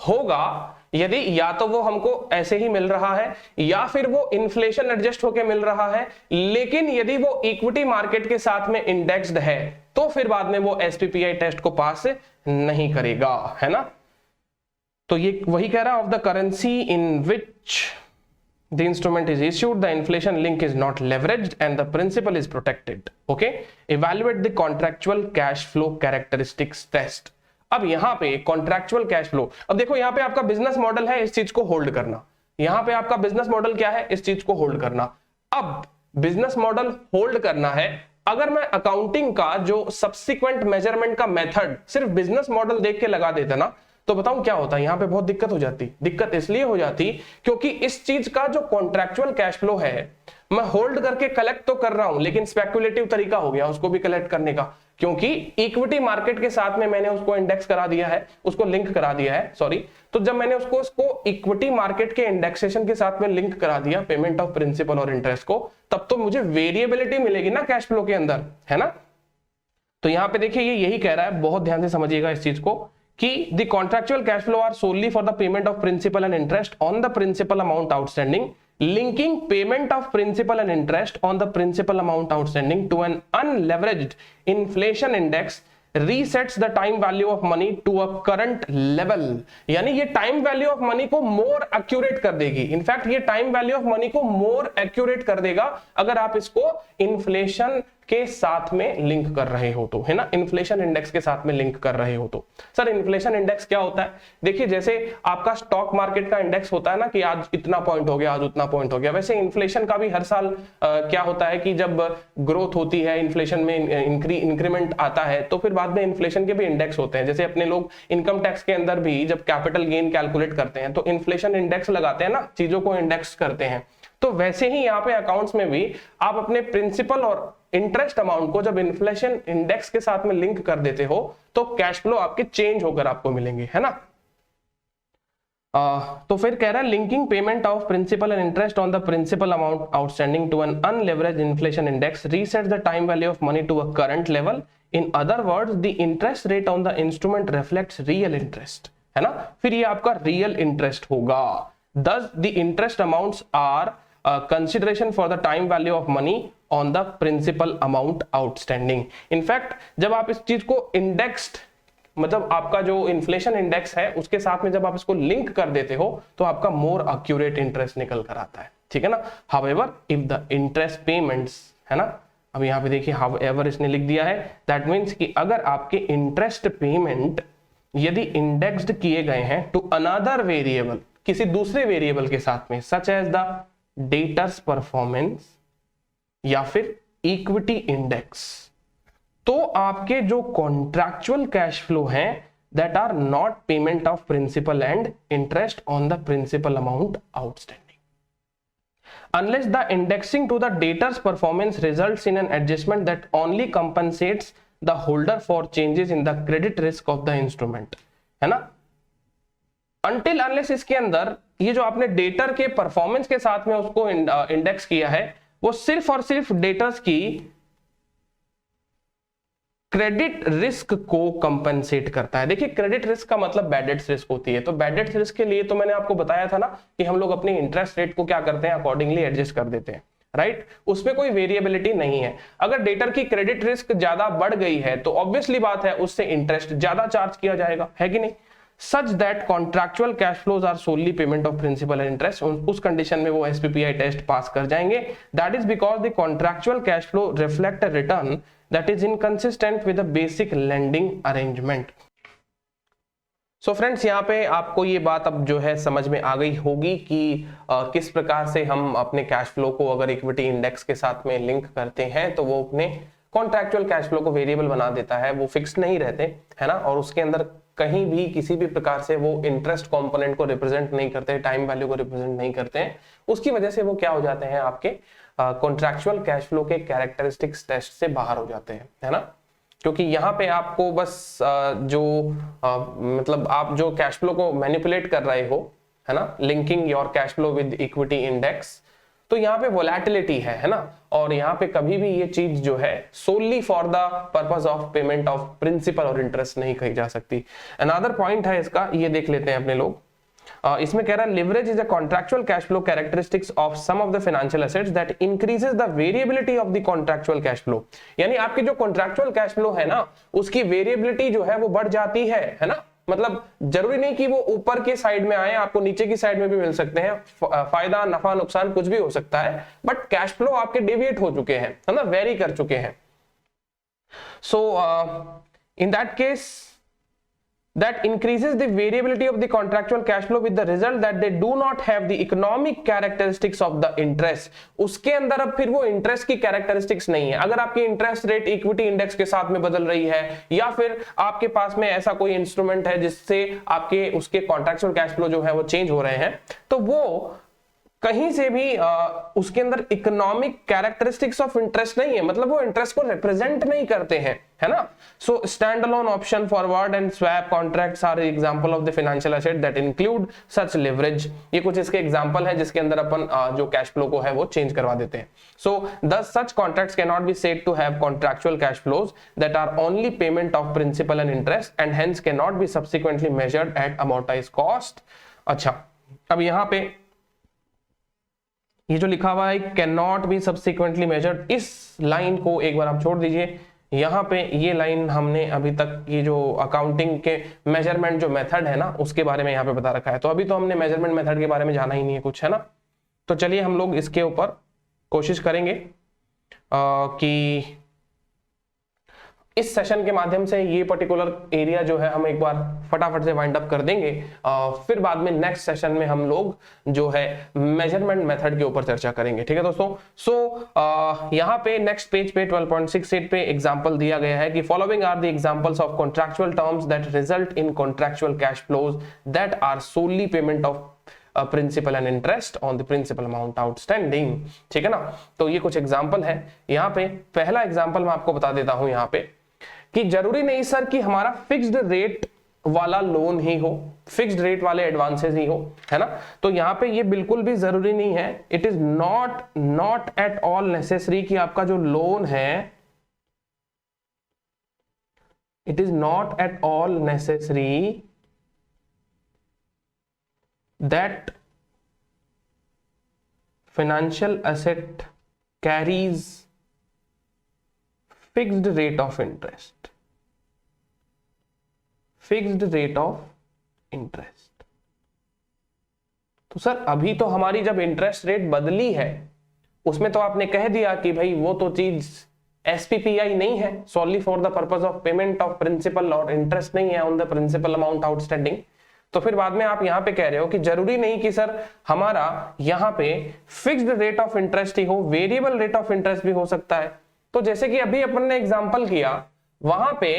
होगा यदि या तो वो हमको ऐसे ही मिल रहा है या फिर वो इन्फ्लेशन एडजस्ट होके मिल रहा है। लेकिन यदि वो इक्विटी मार्केट के साथ में इंडेक्स्ड है तो फिर बाद में वो एसपीपीआई टेस्ट को पास नहीं करेगा, है ना। तो ये वही कह रहा है, of the currency in which the instrument is issued, the inflation link is not leveraged and the principal is protected. Okay, evaluate the contractual cash flow characteristics test. अब यहां पे कॉन्ट्रैक्चुअल कैश फ्लो, अब देखो यहां पे आपका business model है इस चीज को होल्ड करना, यहां पे आपका बिजनेस मॉडल क्या है, इस चीज को होल्ड करना। अब बिजनेस मॉडल होल्ड करना है, अगर मैं अकाउंटिंग का जो सब्सिक्वेंट मेजरमेंट का मेथड सिर्फ बिजनेस मॉडल देख के लगा देता ना, तो बताऊं क्या होता है, यहां पे बहुत दिक्कत हो जाती। दिक्कत इसलिए हो जाती क्योंकि इस चीज का जो कॉन्ट्रैक्चुअल कैश फ्लो है मैं होल्ड करके कलेक्ट तो कर रहा हूं, लेकिन स्पेक्युलेटिव तरीका हो गया उसको भी कलेक्ट करने का, क्योंकि इक्विटी मार्केट के साथ में मैंने उसको इंडेक्स करा दिया है, उसको लिंक करा दिया है, सॉरी। तो जब मैंने उसको इक्विटी मार्केट के इंडेक्सेशन के साथ में लिंक करा दिया पेमेंट ऑफ प्रिंसिपल और इंटरेस्ट को, तब तो मुझे वेरिएबिलिटी मिलेगी ना कैश फ्लो के अंदर, है ना। तो यहां पे देखिए ये यही कह रहा है, बहुत ध्यान से समझिएगा इस चीज को, कि the contractual cash flow are solely for the payment of principal and interest on the principal amount outstanding, linking payment of principal and interest on the principal amount outstanding to an unleveraged inflation index resets the time value of money to a current level, यानी ये time value of money को more accurate कर देगी। In fact ये time value of money को more accurate कर देगा अगर आप इसको इन्फ्लेशन के साथ में लिंक कर रहे हो तो, है ना, इन्फ्लेशन इंडेक्स के साथ में लिंक कर रहे हो तो। सर इन्फ्लेशन इंडेक्स क्या होता है? देखिए जैसे आपका स्टॉक मार्केट का इंडेक्स होता है ना कि आज इतना पॉइंट हो गया, आज उतना पॉइंट हो गया, वैसे इन्फ्लेशन का भी हर साल क्या होता है कि जब ग्रोथ होती है, इन्फ्लेशन में इंक्रीमेंट आता है, तो फिर बाद में इन्फ्लेशन के भी इंडेक्स होते हैं। जैसे अपने लोग इनकम टैक्स के अंदर भी जब कैपिटल गेन कैलकुलेट करते हैं तो इन्फ्लेशन इंडेक्स लगाते हैं ना, चीजों को इंडेक्स करते हैं। तो वैसे ही यहाँ पे अकाउंट्स में भी आप अपने प्रिंसिपल और इंटरेस्ट अमाउंट को जब इन्फ्लेशन इंडेक्स के साथ में लिंक कर देते हो तो कैश फ्लो आपके चेंज होकर आपको मिलेंगे, है ना। तो फिर कह रहा है linking payment of principal and interest on the principal amount outstanding to an unleveraged inflation index reset the time value of money to a current level. In other words the interest rate on the instrument reflects real interest, है ना। फिर ये आपका real interest होगा। Thus the interest amounts are consideration for the time value of money on the principal amount outstanding. In fact जब आप इस चीज को indexed, मतलब आपका जो इन्फ्लेशन इंडेक्स है उसके साथ में जब आप इसको लिंक कर देते हो तो आपका मोर एक्यूरेट इंटरेस्ट निकल कर आता है, ठीक है ना। However if the interest payments, है ना, अब यहाँ पे देखिए however इसने लिख दिया है, that means कि अगर आपके इंटरेस्ट पेमेंट यदि इंडेक्स्ड किए गए हैं टू अनदर वेरिएबल, किसी दूसरे वेरिएबल के साथ में, such as the debtor's performance या फिर इक्विटी इंडेक्स, तो आपके जो कॉन्ट्रैक्चुअल कैश फ्लो हैं that are not payment of principal and interest on the principal amount outstanding unless the indexing to the debtor's performance results in an adjustment that only compensates the holder for changes in the credit risk of the instrument, है ना। Until unless इसके अंदर ये जो आपने debtor के performance के साथ में उसको इंडेक्स किया है वो सिर्फ और सिर्फ डेटर्स की क्रेडिट रिस्क को कंपनसेट करता है। देखिए क्रेडिट रिस्क का मतलब बैड डेट्स रिस्क होती है, तो बैड डेट्स रिस्क के लिए तो मैंने आपको बताया था ना कि हम लोग अपने इंटरेस्ट रेट को क्या करते हैं, अकॉर्डिंगली एडजस्ट कर देते हैं, राइट। उसमें कोई वेरिएबिलिटी नहीं है। अगर डेटर की क्रेडिट रिस्क ज्यादा बढ़ गई है तो ऑब्वियसली बात है उससे इंटरेस्ट ज्यादा चार्ज किया जाएगा, है कि नहीं। such that contractual cash flows are solely payment of principal and interest, उस कंडीशन में वो SPPI टेस्ट पास कर जाएंगे। That is because the contractual cash flow reflect a return that is inconsistent with the basic lending arrangement. So friends यहाँ पे आपको ये बात अब जो है समझ में आ गई होगी कि किस प्रकार से हम अपने कैश फ्लो को अगर इक्विटी इंडेक्स के साथ में लिंक करते हैं तो वो अपने कॉन्ट्रैक्चुअल कैश फ्लो को वेरिएबल बना देता है, वो फिक्स नहीं रहते, है ना, और उसके अंदर कहीं भी किसी भी प्रकार से वो इंटरेस्ट कंपोनेंट को रिप्रेजेंट नहीं करते, टाइम वैल्यू को रिप्रेजेंट नहीं करते हैं। उसकी वजह से वो क्या हो जाते हैं, आपके कॉन्ट्रैक्चुअल कैश फ्लो के कैरेक्टरिस्टिक्स टेस्ट से बाहर हो जाते हैं, है ना। क्योंकि यहाँ पे आपको बस मतलब आप जो कैश फ्लो को मैनिपुलेट कर रहे हो, है ना, linking your cash flow with equity index, तो यहाँ पे वोलेटिलिटी है ना, और यहाँ पे कभी भी ये चीज जो है solely for the purpose of payment of principal और इंटरेस्ट नहीं कही जा सकती। अनदर पॉइंट है इसका, ये देख लेते हैं अपने लोग। इसमें कह रहा है leverage is a contractual cash flow characteristics of some of the financial assets that increases the variability of the contractual cash flow, यानी आपकी जो कॉन्ट्रैक्चुअल कैश फ्लो है ना उसकी वेरिएबिलिटी जो है वो बढ़ जाती है ना। मतलब जरूरी नहीं कि वो ऊपर की साइड में आए, आपको नीचे की साइड में भी मिल सकते हैं, फायदा नफा नुकसान कुछ भी हो सकता है, बट कैश फ्लो आपके डेविएट हो चुके हैं, है ना, वेरी कर चुके हैं। So in that case that increases the variability of the contractual cash flow with the result that they do not have the economic characteristics of the interest। उसके अंदर अब फिर वो इंटरेस्ट की कैरेक्टरिस्टिक्स नहीं है। अगर आपकी इंटरेस्ट रेट इक्विटी इंडेक्स के साथ में बदल रही है या फिर आपके पास में ऐसा कोई इंस्ट्रूमेंट है जिससे आपके उसके कॉन्ट्रैक्चुअल कैश फ्लो जो है वो चेंज हो रहे हैं, तो वो कहीं से भी उसके अंदर इकोनॉमिक कैरेक्टरिस्टिक्स ऑफ इंटरेस्ट नहीं है, मतलब वो इंटरेस्ट को रिप्रेजेंट नहीं करते हैं, है ना। So stand alone option forward and swap contracts are example of the financial asset that include such leverage. ये कुछ इसके एग्जांपल है जिसके अंदर अपन जो कैश फ्लो को है वो चेंज करवा देते हैं। सो thus such contracts cannot be said to have contractual cash flows that are only payment of principal and interest and hence cannot be subsequently measured at amortized cost। अच्छा, अब यहाँ पे ये जो लिखा हुआ है can not B subsequently measured, इस लाइन को एक बार आप छोड़ दीजिए, यहाँ पे ये लाइन हमने अभी तक ये जो अकाउंटिंग के मेजरमेंट जो मेथड है ना उसके बारे में यहाँ पे बता रखा है। तो अभी तो हमने मेजरमेंट मेथड के बारे में जाना ही नहीं है कुछ, है ना। तो चलिए हम लोग इसके ऊपर कोशिश करेंगे कि इस सेशन के माध्यम से ये पर्टिकुलर एरिया जो है हम एक बार फटाफट से वाइंड अप कर देंगे। फिर बाद में नेक्स्ट सेशन में हम लोग जो है मेजरमेंट मेथड के ऊपर चर्चा करेंगे, ठीक है दोस्तों। सो यहाँ पे नेक्स्ट पेज पे 12.68 पे एग्जांपल दिया गया है कि following are the examples of contractual terms that result in contractual cash flows that are solely payment of principal and interest on the principal amount outstanding, ठीक है ना। तो ये कुछ एग्जांपल है। यहाँ पे पहला एग्जांपल मैं आपको बता देता हूं यहाँ पे कि जरूरी नहीं सर कि हमारा फिक्स्ड रेट वाला लोन ही हो, फिक्स्ड रेट वाले एडवांसेस ही हो, है ना। तो यहाँ पे ये बिल्कुल भी जरूरी नहीं है। It is not at all necessary कि आपका जो लोन है, it is not at all necessary that financial asset carries fixed rate of interest, fixed rate of interest। तो सर अभी तो हमारी जब इंटरेस्ट रेट बदली है उसमें तो आपने कह दिया कि भाई वो तो चीज SPPI नहीं है, solely for the purpose of payment of principal और इंटरेस्ट नहीं है on the principal amount outstanding। तो फिर बाद में आप यहां पे कह रहे हो कि जरूरी नहीं कि सर हमारा यहां पे फिक्स्ड रेट ऑफ इंटरेस्ट ही हो, वेरिएबल रेट ऑफ इंटरेस्ट भी हो सकता है। तो जैसे कि अभी अपन ने एग्जांपल किया, वहां पे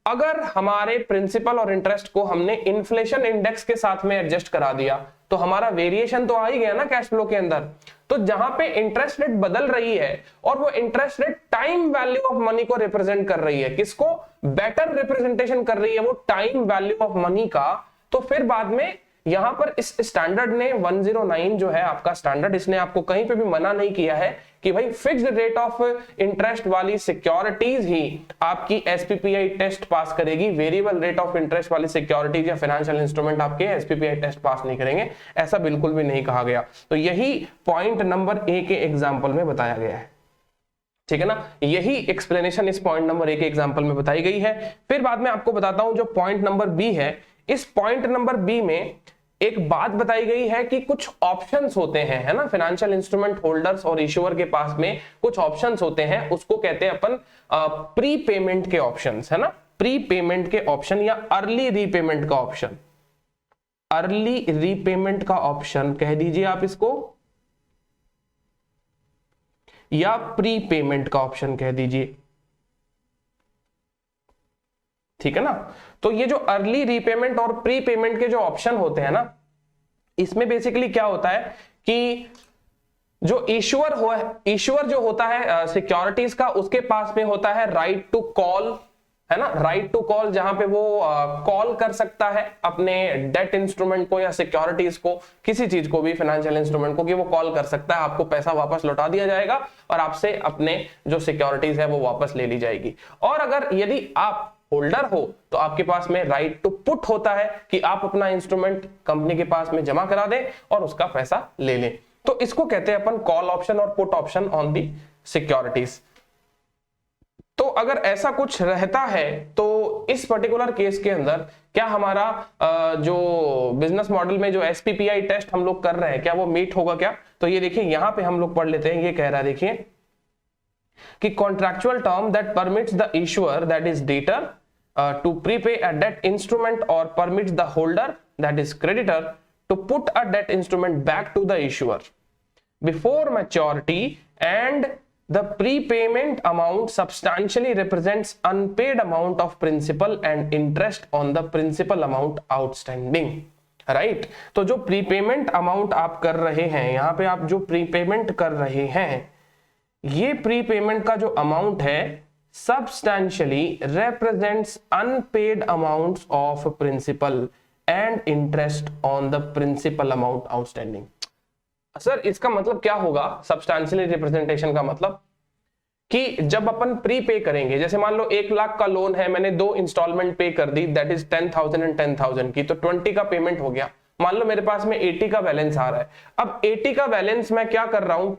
अगर हमारे प्रिंसिपल और इंटरेस्ट को हमने इन्फ्लेशन इंडेक्स के साथ में एडजस्ट करा दिया तो हमारा वेरिएशन तो आ ही गया ना कैश फ्लो के अंदर। तो जहां पे इंटरेस्ट रेट बदल रही है और वो interest rate time value of money को रिप्रेजेंट कर रही है, किसको बेटर रिप्रेजेंटेशन कर रही है वो टाइम वैल्यू ऑफ मनी का। तो फिर बाद में यहां पर इस स्टैंडर्ड ने 109 जो है आपका स्टैंडर्ड, इसने आपको कहीं पे भी मना नहीं किया है कि भाई फिक्स्ड रेट ऑफ इंटरेस्ट वाली सिक्योरिटीज ही आपकी SPPI टेस्ट पास करेगी, वेरिएबल रेट ऑफ इंटरेस्ट वाली सिक्योरिटीज या फाइनेंशियल इंस्ट्रूमेंट आपके SPPI टेस्ट पास नहीं करेंगे, ऐसा बिल्कुल भी नहीं कहा गया। तो यही पॉइंट नंबर A के एग्जाम्पल में बताया गया है, ठीक है ना। यही एक्सप्लेनेशन इस पॉइंट नंबर A के एग्जाम्पल में बताई गई है। फिर बाद में आपको बताता हूं जो पॉइंट नंबर B है, इस पॉइंट नंबर बी में एक बात बताई गई है कि कुछ ऑप्शंस होते हैं, है ना, फाइनेंशियल इंस्ट्रूमेंट होल्डर्स और इश्यूअर के पास में कुछ ऑप्शंस होते हैं, उसको कहते हैं अपन प्री पेमेंट के ऑप्शंस, है ना, प्री पेमेंट के ऑप्शन या अर्ली रीपेमेंट का ऑप्शन, अर्ली रीपेमेंट का ऑप्शन कह दीजिए आप इसको, या प्री पेमेंट का ऑप्शन कह दीजिए, ठीक है ना। तो ये जो अर्ली रीपेमेंट और प्री पेमेंट के जो ऑप्शन होते हैं ना, इसमें बेसिकली क्या होता है कि जो इश्यूअर जो होता है सिक्योरिटीज का, उसके पास में होता है राइट टू कॉल, है ना, राइट टू कॉल, जहां पे वो कॉल कर सकता है अपने डेट इंस्ट्रूमेंट को या सिक्योरिटीज को, किसी चीज को भी, फाइनेंशियल इंस्ट्रूमेंट को, कि वो कॉल कर सकता है, आपको पैसा वापस लौटा दिया जाएगा और आपसे अपने जो सिक्योरिटीज है वो वापस ले ली जाएगी। और अगर यदि आप होल्डर हो तो आपके पास में राइट टू पुट होता है कि आप अपना इंस्ट्रूमेंट कंपनी के पास में जमा करा दें और उसका पैसा ले लें। तो इसको कहते हैं अपन कॉल ऑप्शन और put option on the securities. तो अगर ऐसा कुछ रहता है तो इस पर्टिकुलर केस के अंदर क्या हमारा जो बिजनेस मॉडल में जो SPPI टेस्ट हम लोग कर रहे हैं क्या वो मीट होगा क्या? तो ये देखिए यहां पे हम लोग पढ़ लेते हैं, ये कह रहा है देखिए कि contractual term that permits the issuer that is debtor to prepay a debt instrument or permits the holder that is creditor to put a debt instrument back to the issuer before maturity, and the prepayment amount substantially represents unpaid amount of principal and interest on the principal amount outstanding, right? तो जो prepayment amount आप कर रहे हैं, यहां पे आप जो प्रीपेमेंट कर रहे हैं, ये प्रीपेमेंट का जो अमाउंट है substantially represents unpaid amounts of principal and interest on the principal amount outstanding। Sir इसका मतलब क्या होगा substantially representation का मतलब कि जब अपन प्री पे करेंगे, जैसे मान लो 1 लाख का लोन है, मैंने 2 इंस्टॉलमेंट पे कर दी, दैट इज 10,000 एंड 10,000 की, तो 20 का पेमेंट हो गया। मान लो मेरे पास में 80 का बैलेंस आ रहा है, अब 80 का बैलेंस मैं क्या कर रहा हूं,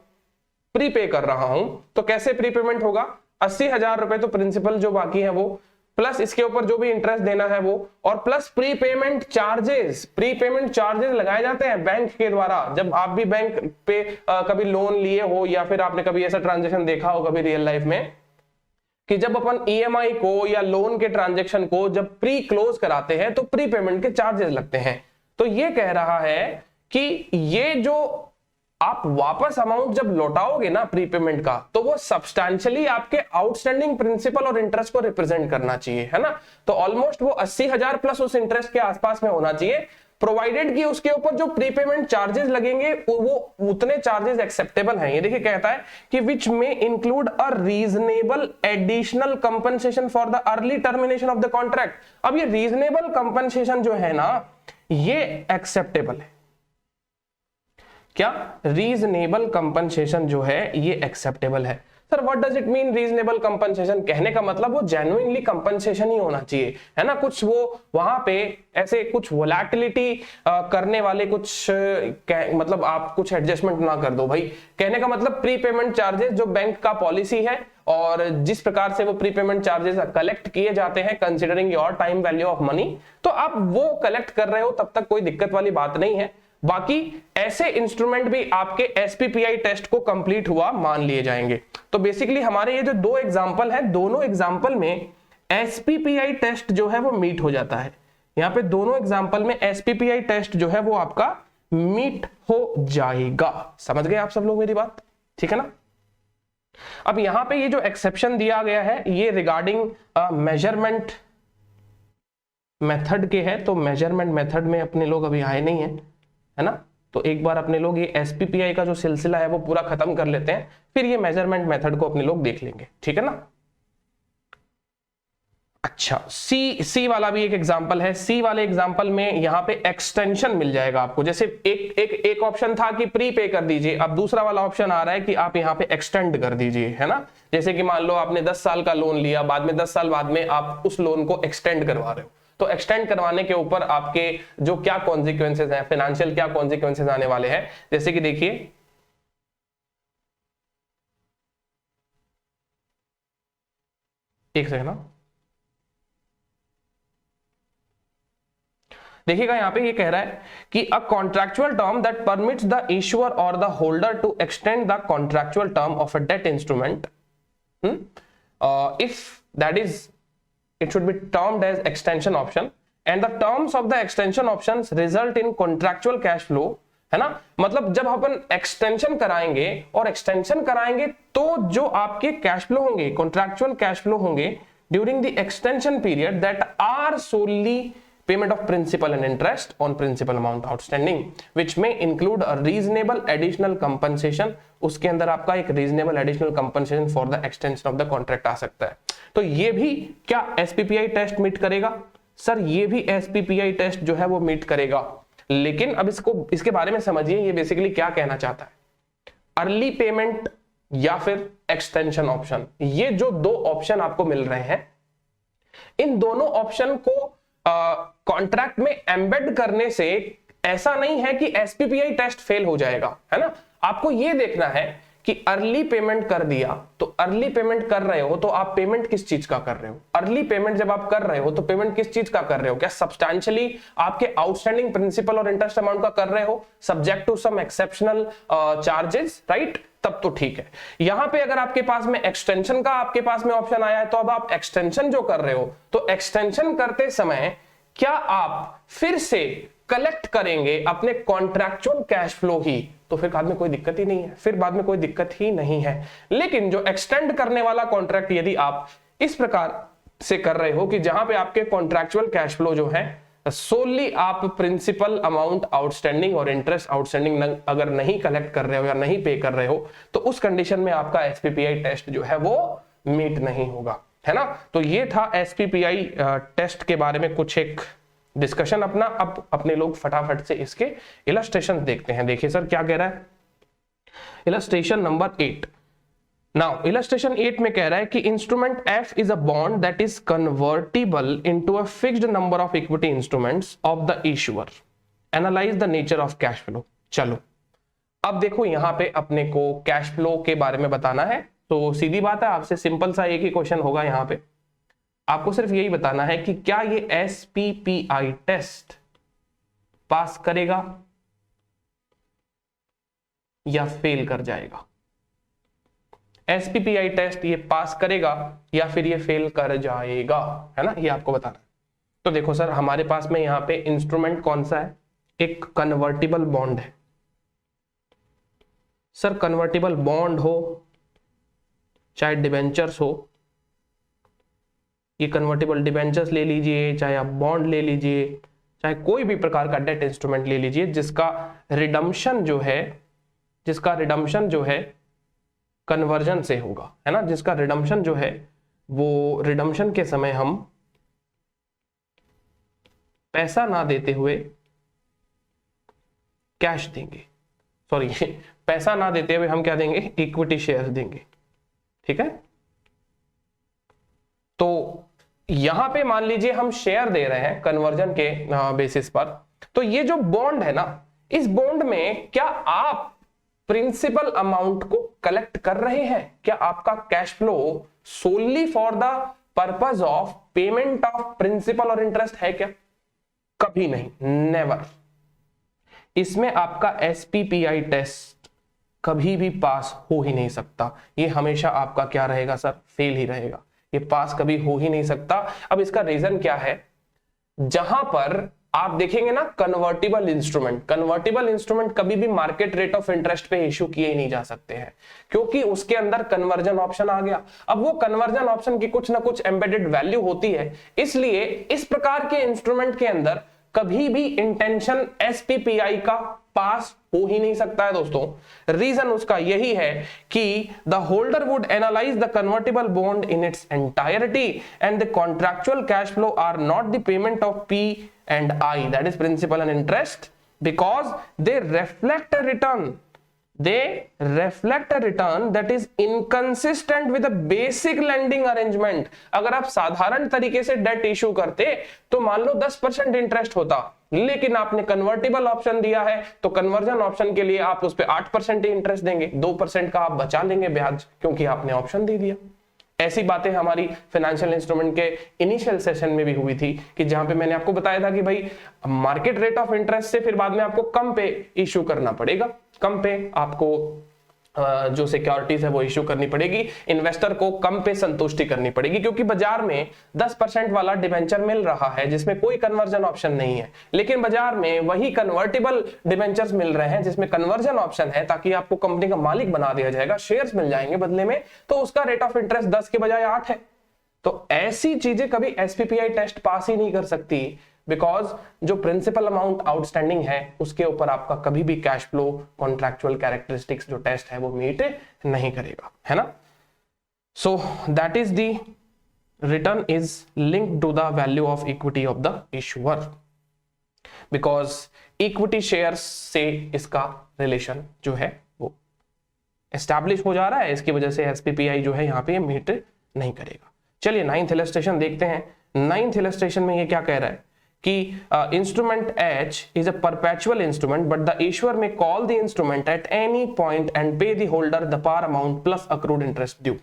प्री पे कर रहा हूं। तो कैसे प्री पेमेंट होगा, 80,000 रुपए तो प्रिंसिपल जो बाकी है वो, प्लस इसके ऊपर जो भी इंटरेस्ट देना है वो, और प्लस प्रीपेमेंट चार्जेस लगाए जाते हैं बैंक के द्वारा। जब आप भी बैंक पे कभी लोन लिए हो या फिर आपने कभी ऐसा ट्रांजेक्शन देखा हो कभी रियल लाइफ में कि जब अपन ईएमआई को या लोन के ट्रांजेक्शन को जब प्री क्लोज कराते हैं तो प्रीपेमेंट के चार्जेस लगते हैं। तो ये कह रहा है कि ये जो आप वापस अमाउंट जब लौटाओगे ना प्रीपेमेंट का, तो वो सब्सटैंशियली आपके आउटस्टैंडिंग प्रिंसिपल और इंटरेस्ट को रिप्रेजेंट करना चाहिए, है ना। तो ऑलमोस्ट वो 80,000 प्लस उस इंटरेस्ट के आसपास में होना चाहिए, प्रोवाइडेड कि उसके ऊपर जो प्रीपेमेंट चार्जेस लगेंगे वो उतने चार्जेस एक्सेप्टेबल हैं। ये देखिए कहता है कि विच में include a reasonable additional compensation for the early termination of the contract. अब ये रीजनेबल कंपनसेशन जो है ना ये एक्सेप्टेबल है। क्या रीजनेबल कंपनसेशन जो है ये एक्सेप्टेबल है। Sir what does it mean reasonable compensation? कहने का मतलब वो जेन्युइनली कंपनसेशन ही होना चाहिए, है ना। कुछ वो वहां पे ऐसे कुछ वोलैटिलिटी करने वाले कुछ मतलब आप कुछ एडजस्टमेंट ना कर दो भाई। कहने का मतलब प्रीपेमेंट चार्जेस जो बैंक का पॉलिसी है और जिस प्रकार से वो प्रीपेमेंट चार्जेस कलेक्ट किए जाते हैं considering your time value of money, तो आप वो कलेक्ट कर रहे हो तब तक कोई दिक्कत वाली बात नहीं है। बाकी ऐसे इंस्ट्रूमेंट भी आपके एसपीपीआई टेस्ट को कंप्लीट हुआ मान लिए जाएंगे। तो बेसिकली हमारे ये जो दो एग्जांपल है, दोनों एग्जांपल में एसपीपीआई टेस्ट जो है वो मीट हो जाता है। यहां पे दोनों एग्जांपल में एसपीपीआई टेस्ट जो है वो आपका मीट हो जाएगा। समझ गए आप सब लोग मेरी बात? ठीक है ना। अब यहां पे ये जो एक्सेप्शन दिया गया है ये रिगार्डिंग मेजरमेंट मेथड के है। तो मेजरमेंट मेथड में अपने लोग अभी आए नहीं है ना। तो एक बार अपने लोग ये एसपीपीआई का जो सिलसिला है वो पूरा खत्म कर लेते हैं, फिर ये मेजरमेंट मेथड को अपने लोग देख लेंगे, ठीक है ना। अच्छा, सी वाला भी एक एग्जांपल है। सी वाले एग्जांपल में यहां पे एक्सटेंशन मिल जाएगा आपको। जैसे एक ऑप्शन था कि प्री पे कर दीजिए, अब दूसरा वाला ऑप्शन आ रहा है कि आप यहां पे एक्सटेंड कर दीजिए, है ना। जैसे कि मान लो आपने 10 साल का लोन लिया, बाद में 10 साल बाद में आप उस लोन को एक्सटेंड करवा रहे हो, तो एक्सटेंड करवाने के ऊपर आपके जो क्या कॉन्सिक्वेंसेज हैं, फाइनेंशियल क्या कॉन्सिक्वेंसेज आने वाले हैं। जैसे कि देखिए एक सेकंड ना, देखिएगा यहां पे ये कह रहा है कि a contractual term that permits the issuer और the holder to extend the contractual term of a debt instrument if that is it should be termed as extension option and the terms of the extension options result in contractual cash flow, है ना। मतलब जब अपन extension कराएंगे और extension कराएंगे तो जो आपके कैश फ्लो होंगे, कॉन्ट्रैक्चुअल कैश फ्लो होंगे during the extension period that are solely payment of principal and interest on principal amount outstanding which may include a reasonable additional compensation। उसके अंदर आपका एक reasonable additional compensation for the extension of the contract आ सकता है। तो ये भी क्या SPPI टेस्ट मीट करेगा? सर ये भी SPPI टेस्ट जो है वो मीट करेगा, लेकिन अब इसके बारे में समझिए ये बेसिकली क्या कहना चाहता है। अर्ली पेमेंट या फिर एक्सटेंशन ऑप्शन, ये जो दो ऑप्शन आपको मिल रहे हैं, इन दोनों ऑप्शन को कॉन्ट्रैक्ट में एम्बेड करने से ऐसा नहीं है कि एसपीपीआई टेस्ट फेल हो जाएगा, है ना। आपको यह देखना है कि अर्ली पेमेंट कर दिया, तो अर्ली पेमेंट कर रहे हो तो आप पेमेंट किस चीज का कर रहे हो? अर्ली पेमेंट जब आप कर रहे हो तो पेमेंट किस चीज का कर रहे हो? क्या सब्सटैंशियली आपके आउटस्टैंडिंग प्रिंसिपल और इंटरेस्ट अमाउंट का कर रहे हो subject to some exceptional charges, right? तब तो ठीक है। यहां पे अगर आपके पास में एक्सटेंशन का आपके पास में ऑप्शन आया है, तो अब आप एक्सटेंशन जो कर रहे हो, तो एक्सटेंशन करते समय क्या आप फिर से कलेक्ट करेंगे अपने कॉन्ट्रैक्चुअल कैश फ्लो ही, तो फिर बाद में कोई दिक्कत ही नहीं है, फिर बाद में कोई दिक्कत ही नहीं है। लेकिन जो एक्सटेंड करने वाला कॉन्ट्रैक्ट यदि आप इस प्रकार से कर रहे हो कि जहां पे आपके कॉन्ट्रैक्चुअल कैश फ्लो जो है सोली आप प्रिंसिपल अमाउंट आउटस्टैंडिंग और इंटरेस्ट आउटस्टैंडिंग अगर नहीं कलेक्ट कर रहे हो या नहीं पे कर रहे हो, तो उस कंडीशन में आपका एसपीपीआई टेस्ट जो है वो मीट नहीं होगा, है ना। तो ये था एसपीपीआई टेस्ट के बारे में कुछ एक डिस्कशन अपना। अब अपने लोग फटाफट से इसके इलस्ट्रेशन देखते हैं। देखिए सर क्या कह रहा है, इलस्ट्रेशन नंबर 8। नाउ इलस्ट्रेशन 8 में कह रहा है कि instrument F is a bond that is convertible into a fixed number of equity instruments of the issuer, analyse the nature of cash flow. चलो अब देखो यहां पे अपने को कैश फ्लो के बारे में बताना है, तो सीधी बात है, आपसे सिंपल सा एक ही क्वेश्चन होगा यहाँ पे, आपको सिर्फ यही बताना है कि क्या ये SPPI टेस्ट पास करेगा या फेल कर जाएगा। SPPI टेस्ट ये पास करेगा या फिर ये फेल कर जाएगा, है ना, ये आपको बताना है। तो देखो सर, हमारे पास में यहाँ पे इंस्ट्रूमेंट कौन सा है, एक कन्वर्टिबल बॉन्ड है। सर कन्वर्टिबल बॉन्ड हो चाहे डिबेंचर्स हो, ये कन्वर्टिबल डिबेंचर्स ले लीजिए, चाहे आप बॉन्ड ले लीजिए, चाहे कोई भी प्रकार का डेट इंस्ट्रूमेंट ले लीजिए जिसका रिडम्पशन जो है कन्वर्जन से होगा, है ना, जिसका रिडम्पशन जो है वो रिडम्पशन के समय हम पैसा ना देते हुए कैश देंगे, सॉरी पैसा ना देते हुए हम क्या देंगे, इक्विटी शेयर देंगे, ठीक है। तो यहां पे मान लीजिए हम शेयर दे रहे हैं कन्वर्जन के बेसिस पर, तो ये जो बॉन्ड है ना, इस बॉन्ड में क्या आप प्रिंसिपल अमाउंट को कलेक्ट कर रहे हैं, क्या आपका cash flow solely for the purpose of payment of principal और इंटरेस्ट है क्या? कभी नहीं, नेवर। इसमें आपका SPPI टेस्ट कभी भी पास हो ही नहीं सकता, ये हमेशा आपका क्या रहेगा सर, फेल ही रहेगा, ये पास कभी हो ही नहीं सकता। अब इसका रीजन क्या है, जहां पर आप देखेंगे ना कन्वर्टिबल इंस्ट्रूमेंट कभी भी मार्केट रेट ऑफ इंटरेस्ट पे इश्यू किए ही नहीं जा सकते हैं, क्योंकि उसके अंदर कन्वर्जन ऑप्शन आ गया। अब वो कन्वर्जन ऑप्शन की कुछ ना कुछ एम्बेडेड वैल्यू होती है, इसलिए इस प्रकार के इंस्ट्रूमेंट के अंदर कभी भी इंटेंशन SPPI का पास हो ही नहीं सकता है दोस्तों। रीजन उसका यही है कि the holder would analyse the convertible bond in its entirety and the contractual cash flow are not the payment of P and I, that is principal and interest, because they reflect a return that is inconsistent with the basic lending arrangement। अगर आप साधारण तरीके से date issue करते तो मान लो 10% interest होता, लेकिन आपने कन्वर्टिबल ऑप्शन दिया है तो कन्वर्जन ऑप्शन के लिए आप उस पर 8% ही इंटरेस्ट देंगे, 2% का आप बचा लेंगे ब्याज, क्योंकि आपने ऑप्शन दे दिया। ऐसी बातें हमारी फाइनेंशियल इंस्ट्रूमेंट के इनिशियल सेशन में भी हुई थी, कि जहां पे मैंने आपको बताया था कि भाई मार्केट रेट ऑफ इंटरेस्ट से फिर बाद में आपको कम पे इश्यू करना पड़ेगा, कम पे आपको जो सिक्योरिटीज है वो इश्यू करनी पड़ेगी, इन्वेस्टर को कम पे संतुष्टि करनी पड़ेगी, क्योंकि बाजार में 10% वाला डिबेंचर मिल रहा है जिसमें कोई कन्वर्जन ऑप्शन नहीं है, लेकिन बाजार में वही कन्वर्टिबल डिबेंचर्स मिल रहे हैं जिसमें कन्वर्जन ऑप्शन है, ताकि आपको कंपनी का मालिक बना दिया जाएगा, शेयर्स मिल जाएंगे बदले में, तो उसका रेट ऑफ इंटरेस्ट 10 के बजाय 8 है। तो ऐसी चीजें कभी SPPI टेस्ट पास ही नहीं कर सकती, बिकॉज जो प्रिंसिपल अमाउंट आउटस्टैंडिंग है उसके ऊपर आपका कभी भी कैश फ्लो कॉन्ट्रैक्चुअल कैरेक्टरिस्टिक्स जो टेस्ट है वो मीट नहीं करेगा, है ना। So that is the return is linked to the value of equity of the issuer, because equity shares से इसका रिलेशन जो है वो एस्टैब्लिश हो जा रहा है, इसकी वजह से SPPI जो है यहाँ पे मीट नहीं करेगा। चलिए 9th इलस्ट्रेशन देखते हैं। 9th इलस्ट्रेशन में ये क्या कह रहा है कि instrument H is a perpetual instrument but the issuer may call the instrument at any point and pay the holder the par amount plus accrued interest due।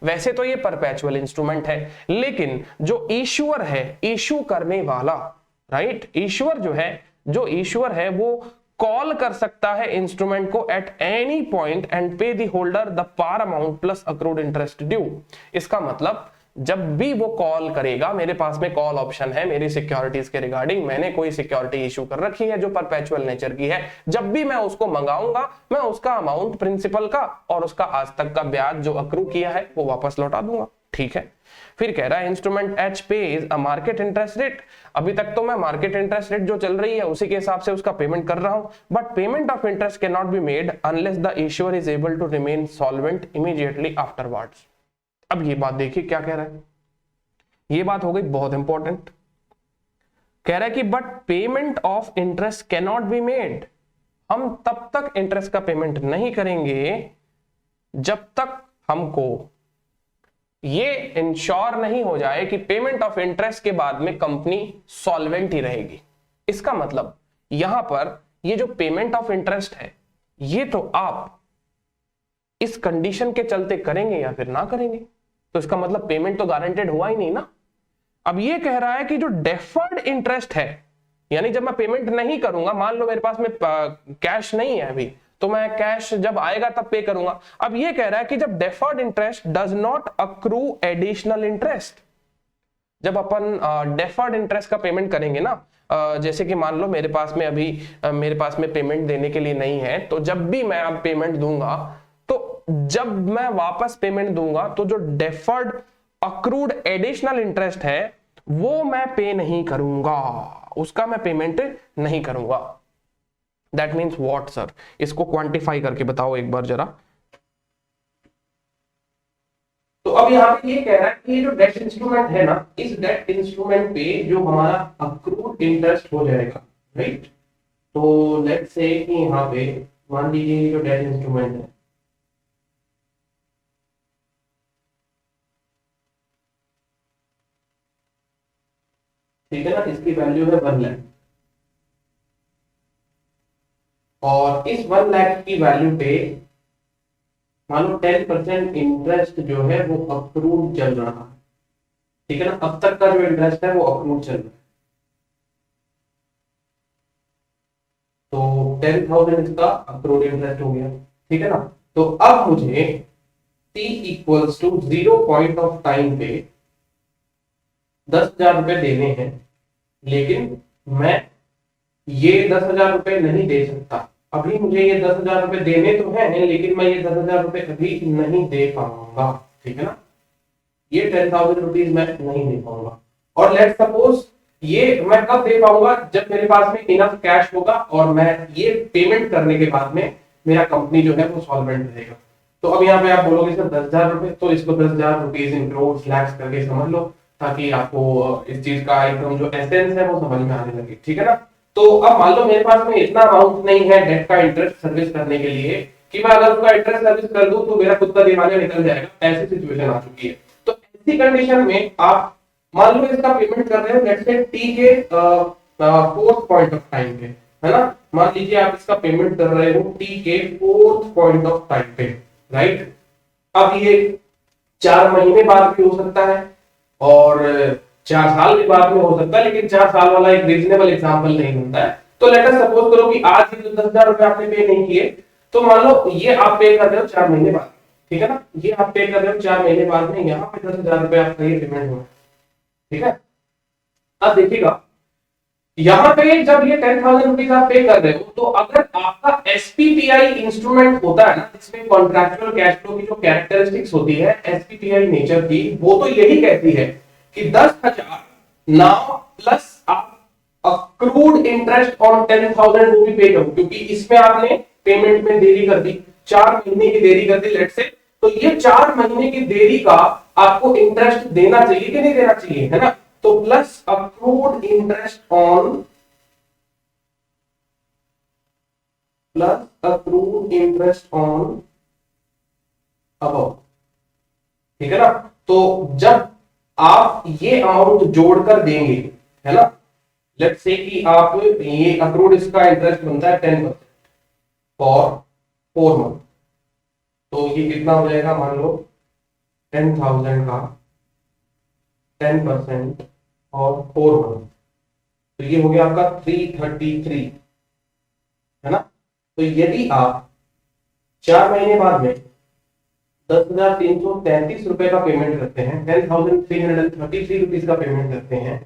वैसे तो ये परपेचुअल इंस्ट्रूमेंट है, लेकिन जो इश्यूअर है, इश्यू करने वाला, right, जो इश्यूअर है वो कॉल कर सकता है इंस्ट्रूमेंट को at any point and pay the holder the par amount plus accrued interest due. इसका मतलब जब भी वो कॉल करेगा, मेरे पास में कॉल ऑप्शन है मेरी सिक्योरिटीज के रिगार्डिंग, मैंने कोई सिक्योरिटी इशू कर रखी है जो परपेचुअल नेचर की है, जब भी मैं उसको मंगाऊंगा मैं उसका अमाउंट प्रिंसिपल का और उसका आज तक का ब्याज जो अक्रू किया है वो वापस लौटा दूंगा, ठीक है। फिर कह रहा है instrument H page a market interest rate. अभी तक तो मैं मार्केट इंटरेस्ट रेट जो चल रही है उसी के हिसाब से उसका पेमेंट कर रहा हूं, but payment of interest can not be made unless the issuer is able to remain solvent immediately afterwards. अब ये बात देखिए क्या कह रहा है, ये बात हो गई बहुत इंपॉर्टेंट। कह रहा है कि but payment of interest can not be made, हम तब तक इंटरेस्ट का पेमेंट नहीं करेंगे जब तक हमको ये इंश्योर नहीं हो जाए कि पेमेंट ऑफ इंटरेस्ट के बाद में कंपनी सॉल्वेंट ही रहेगी। इसका मतलब यहां पर ये जो पेमेंट ऑफ इंटरेस्ट है ये तो आप इस कंडीशन के चलते करेंगे या फिर ना करेंगे, तो इसका मतलब पेमेंट तो गारंटेड हुआ ही नहीं ना। अब ये कह रहा है कि जो डेफर्ड इंटरेस्ट है, यानी जब मैं पेमेंट नहीं करूंगा, मान लो मेरे पास में कैश नहीं है अभी, तो मैं कैश जब आएगा तब पे करूंगा। अब ये कह रहा है कि जब deferred interest does not accrue additional interest, जब अपन डेफर्ड इंटरेस्ट का पेमेंट करेंगे ना, जैसे कि मान लो मेरे पास में अभी मेरे पास में पेमेंट देने के लिए नहीं है, तो जब भी मैं अब पेमेंट दूंगा, तो जब मैं वापस पेमेंट दूंगा तो जो डेफर्ड अक्रूड एडिशनल इंटरेस्ट है वो मैं पे नहीं करूंगा, उसका मैं पेमेंट नहीं करूंगा। दैट मीन्स व्हाट सर, इसको क्वांटिफाई करके बताओ एक बार जरा। तो अब यहाँ पे ये कह रहा है कि ये जो डेट इंस्ट्रूमेंट है ना, इस डेट इंस्ट्रूमेंट पे जो हमारा अक्रूड इंटरेस्ट हो जाएगा, राइट। तो लेट्स से कि यहाँ पे मान लीजिए ये जो डेट इंस्ट्रूमेंट है, ठीक है ना, इसकी वैल्यू है 1 लाख, और इस 1 लाख की वैल्यू पे मान लो 10% इंटरेस्ट जो है वो अक्रूड चल रहा है, ठीक है ना। अब तक का जो इंटरेस्ट है वो अक्रूड चल रहा है, तो 10,000 इसका अक्रूड इंटरेस्ट हो गया, ठीक है ना। तो अब मुझे t equals to 0 point of time पे 10,000 रुपए देने हैं, लेकिन मैं ये 10,000 रुपए नहीं दे सकता अभी। मुझे ये 10,000 रुपए देने तो हैं, लेकिन मैं ये 10,000 रुपए अभी नहीं दे पाऊंगा, ठीक है ना। ये 10,000 रुपीज मैं नहीं दे पाऊंगा। और लेट सपोज ये मैं कब दे पाऊंगा, जब मेरे पास में इनफ कैश होगा और मैं ये पेमेंट करने के बाद में मेरा कंपनी जो है वो सॉल्वेंट रहेगा। तो अब यहाँ पे आप बोलोगे सर 10,000 रुपए, तो इसको 10,000 रुपीज इन करोड़ लैक्स करके समझ लो, ताकि आपको इस चीज का एकदम जो एसेंस है वो समझ में आने लगे, ठीक है ना। तो अब मान लो मेरे पास में इतना अमाउंट नहीं है डेट का इंटरेस्ट सर्विस करने के लिए कि मैं अगर उसका इंटरेस्ट सर्विस कर दूं तो मेरा खुद का दिवालिया निकल जाएगा, ऐसी सिचुएशन आ चुकी है। तो ऐसी कंडीशन में आप मान लो इसका पेमेंट कर रहे हो लेट्स से टी के 4th पॉइंट ऑफ टाइम पे, है ना। मान लीजिए आप इसका पेमेंट कर रहे हो टी के 4th पॉइंट ऑफ टाइम पे, राइट। अब ये 4 महीने बाद भी हो सकता है और 4 साल के बाद में हो सकता है, लेकिन 4 साल वाला एक रीजनेबल एग्जांपल नहीं बनता है। तो लेट अस सपोज करो कि आज ही 10,000 रुपए आपने पे नहीं किए, तो मान लो ये आप पे कर रहे हो 4 महीने बाद, ठीक है ना। ये आप पे कर रहे हो 4 महीने बाद में, यहाँ पे 10,000 रुपए आपका ये पेमेंट हुआ, ठीक है। अब देखिएगा यहाँ पे जब ये 10,000 रुपीज आप पे कर रहे हो, तो अगर आपका एसपीपीआई इंस्ट्रूमेंट होता है ना, जिसमें कॉन्ट्रैक्चुअल कैश फ्लो की जो कैरेक्टरिस्टिक्स होती है एसपीपीआई नेचर की, वो तो यही कहती है कि 10,000 नाउ प्लस आप अक्रूड इंटरेस्ट ऑन 10,000 वो भी पे करो, क्योंकि इसमें आपने पेमेंट में देरी कर दी, 4 महीने की देरी कर दी लेट से, तो ये 4 महीने की देरी का आपको इंटरेस्ट देना चाहिए कि नहीं देना चाहिए, है ना। तो plus accrued interest on about, ठीक है ना। तो जब आप ये अमाउंट जोड़कर देंगे, है ना, लेट्स से कि आप ये अक्रूड इसका इंटरेस्ट बनता है 10% फॉर 4 मंथ, तो ये कितना हो जाएगा, मान लो 10,000 का 10% और 4 मंथ, तो ये हो गया आपका 333, है ना। तो यदि आप 4 महीने बाद में 10,333 रुपए का पेमेंट करते हैं, 10,333 रुपीज का पेमेंट करते हैं,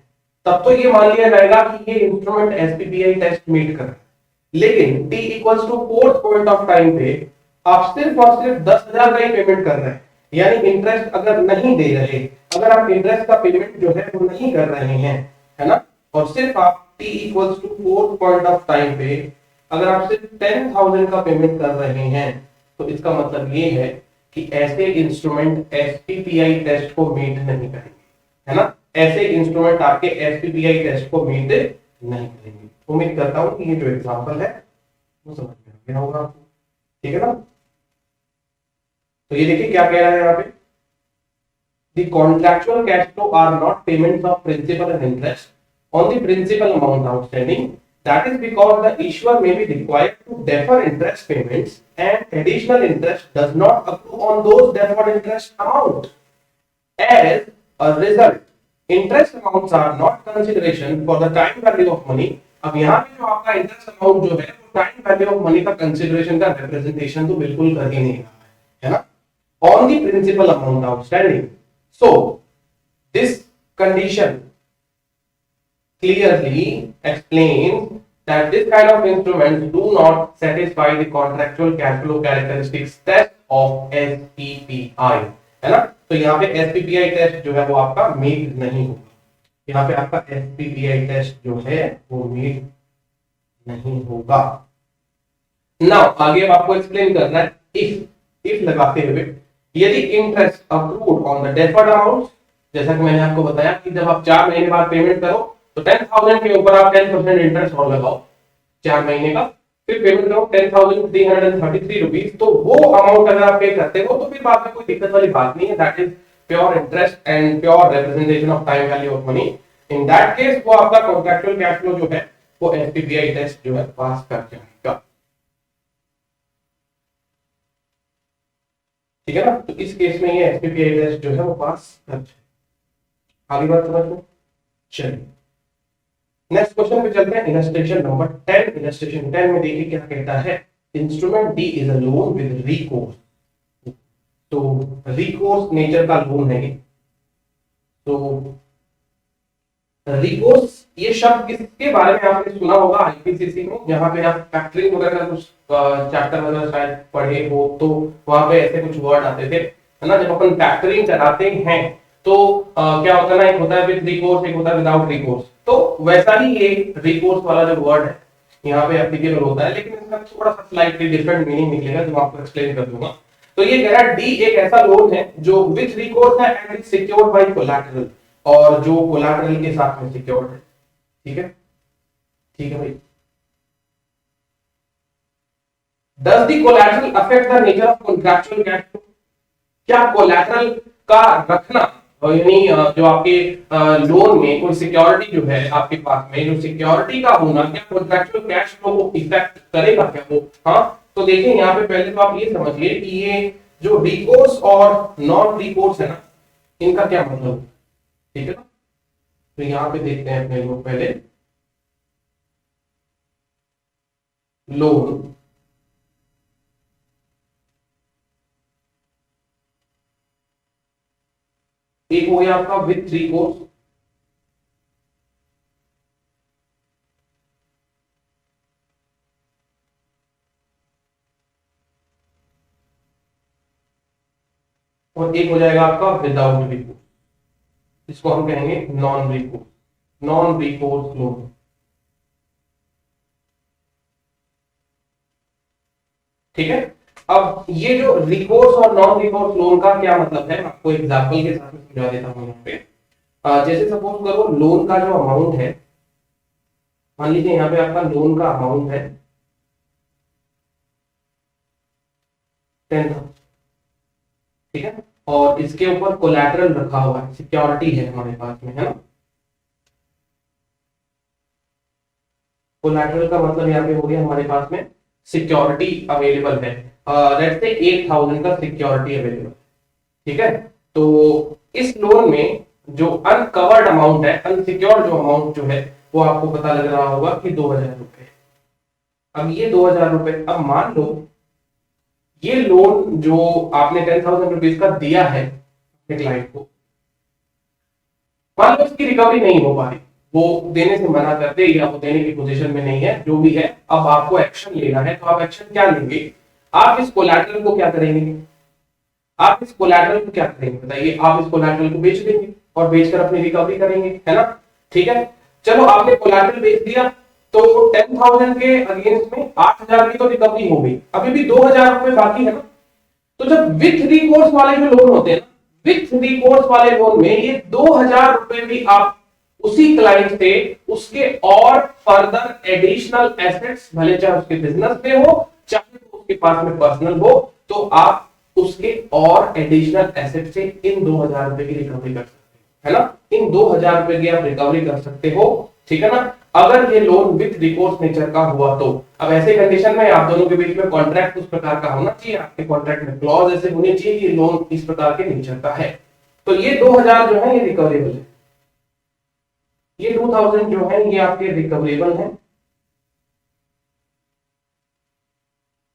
तब तो ये मान लिया जाएगा कि ये इंस्ट्रूमेंट एसपीपीआई टेस्ट मीट कर रहा है। लेकिन t equals to 4th point of time पे आप सिर्फ और सिर्फ 10,000 का ही पेमेंट कर रहे हैं, यानी इंटरेस्ट अगर नहीं दे रहे, अगर आप इंटरेस्ट का पेमेंट जो है वो नहीं कर रहे हैं, है ना, और सिर्फ आप t equals to 4th point of time पे अगर आप सिर्फ 10,000 का पेमेंट कर रहे हैं, तो इसका मतलब ये है कि ऐसे इंस्ट्रूमेंट एसपीपीआई टेस्ट को मीट नहीं करेंगे, है ना। ऐसे इंस्ट्रूमेंट आपके एसपीपीआई टेस्ट को मीट नहीं करेंगे। उम्मीद करता हूं कि ये जो एग्जांपल है वो समझ में आ गया होगा आपको, ठीक है ना। तो ये देखिए क्या कह रहा है यहाँ पे, the contractual cash flow are not payments of principal and interest on the principal amount outstanding That is because the issuer may be required to defer interest payments and additional interest does not accrue on those deferred interest amount. As a result, interest amounts are not consideration for the time value of money. अब यहाँ पे जो आपका interest amount जो है वो time value of money का consideration का रिप्रेजेंटेशन तो बिल्कुल कर ही नहीं रहा है ना, on the principal amount outstanding. So this condition clearly explains that this kind of instruments do not satisfy the contractual cash flow characteristics test of SPPI, है ना। तो यहाँ पे SPPI टेस्ट जो है वो आपका मीट नहीं होगा, यहाँ पे आपका SPPI टेस्ट जो है वो मीट नहीं होगा। नाउ आगे आपको एक्सप्लेन करना है इफ लगाते हुए यदि interest accrued on the deferred amount, जैसा कि मैंने आपको बताया कि जब आप 4 महीने बाद पेमेंट करो तो 10,000 के ऊपर आप 10% इंटरेस्ट और लगाओ 4 महीने का, फिर पेमेंट करो 10,333 रुपीज, तो वो अमाउंट अगर आप पे करते हो तो फिर बाद में कोई दिक्कत वाली बात नहीं है। That is pure interest and pure representation of time value of money. In that case वो आपका कॉन्ट्रैक्चुअल कैश फ्लो जो है वो एसपीपीआई टेस्ट जो है पास कर जाएगा, ठीक है ना। तो इस केस में ये एसपीपीआई टेस्ट जो है वो पास कर जाएगा। आगे बात समझ लो। चलिए नेक्स्ट क्वेश्चन पे चलते हैं। Illustration number 10। इलस्ट्रेशन 10 में देखिए क्या कहता है। Instrument D is a loan with recourse. तो रिकोर्स नेचर का लोन है। तो रिकोर्स ये शब्द किसके बारे में आपने सुना होगा आईपीसीसी में, जहां पे आप फैक्टरिंग वगैरह का कुछ चैप्टर वगैरह शायद पढ़े हो, तो वहां पे ऐसे कुछ वर्ड आते थे, है ना। जब अपन फैक्टरिंग कराते हैं तो क्या होता है ना, एक होता है विद रिकोर्स, एक होता है विदाउट रिकोर्स। तो वैसा ही ये रिकोर्स वाला जो वर्ड है यहाँ पे एप्लीकेबल होता है, लेकिन इसका थोड़ा सा स्लाइटली डिफरेंट मीनिंग निकलेगा जो आपको एक्सप्लेन कर दूंगा। तो ये कह रहा है डी एक ऐसा लोन है जो विद रिकोर्स है and is secured by collateral, और जो कोलैटरल के साथ में सिक्योर्ड है। ठीक है, ठीक है भाई। Does the collateral affect the nature of contractual cash flow? क्या कोलैटरल का रखना यानी जो आपके लोन में कोई सिक्योरिटी जो है आपके पास में, जो सिक्योरिटी का होना क्या कॉन्ट्रैक्चुअल कैश फ्लो को इफेक्ट करेगा क्या वो? हाँ, तो देखिए यहाँ पे पहले तो आप ये समझिए कि ये जो रिकोर्स और नॉन रिकोर्स है ना, इनका क्या मतलब है, ठीक है ना। तो यहाँ पे देखते हैं अपने लोग पहले लोन, एक हो गया आपका विथ रिकोर्स, और एक हो जाएगा आपका विदाउट रिकोर्स। इसको हम कहेंगे non recourse, non recourse loan. ठीक है। अब ये जो रिकोर्स और नॉन रिकोर्स लोन का क्या मतलब है, आपको एग्जांपल के साथ में समझा देता हूं यहाँ पे। जैसे सपोज करो लोन का जो अमाउंट है, मान लीजिए यहाँ पे आपका लोन का अमाउंट है 10,000, ठीक है, और इसके ऊपर कोलैटरल रखा हुआ है, सिक्योरिटी है हमारे पास में, है ना। कोलैटरल का मतलब यहाँ पे हो गया हमारे पास में सिक्योरिटी अवेलेबल है, लेट्स से 8,000 का सिक्योरिटी अवेलेबल, ठीक है। तो इस लोन में जो अनकवर्ड अमाउंट है, अनसिक्योर्ड जो अमाउंट जो है वो आपको पता लग रहा होगा कि 2,000 रुपए। अब ये 2,000 रुपए, अब मान लो ये लोन जो आपने 10,000 रुपीज का दिया है क्लाइंट को, मान लो उसकी रिकवरी नहीं हो पा रही, वो देने से मना कर दे या वो देने की पोजीशन में नहीं है, जो भी है, अब आपको एक्शन लेना है। तो आप एक्शन क्या लेंगे? आप इस कोलैटरल को क्या करेंगे? आप इस कोलैटरल को क्या करेंगे बताइए? आप इस कोलैटरल को बेच देंगे और बेचकर अपनी रिकवरी करेंगे, है ना। ठीक है, चलो आपने कोलैटरल बेच दिया, तो 10,000 के अगेंस्ट में 8,000 की तो रिकवरी हो गई, अभी भी 2,000 रुपए बाकी है ना। तो जब विथ रिकोर्स वाले जो लोन होते हैं ना, विथ रिकोर्स वाले लोन में ये 2,000 रुपए भी आप उसी क्लाइंट से उसके और फर्दर एडिशनल एसेट्स, भले चाहे उसके बिजनेस में हो चाहे उसके पास में पर्सनल हो, तो आप उसके और एडिशनल एसेट से इन 2,000 रुपए की रिकवरी कर सकते हो, है ना। इन 2,000 रुपए की आप रिकवरी कर सकते हो ठीक है ना। अगर ये लोन विद रिकोर्स नेचर का हुआ तो अब ऐसे कंडीशन में आप दोनों के बीच में कॉन्ट्रैक्ट उस प्रकार का होना चाहिए, आपके कॉन्ट्रैक्ट में क्लॉज ऐसे होने चाहिए कि लोन इस प्रकार के नेचर का है। तो ये 2000 जो है ये रिकवरेबल है, ये 2000 जो है ये आपके रिकवरेबल है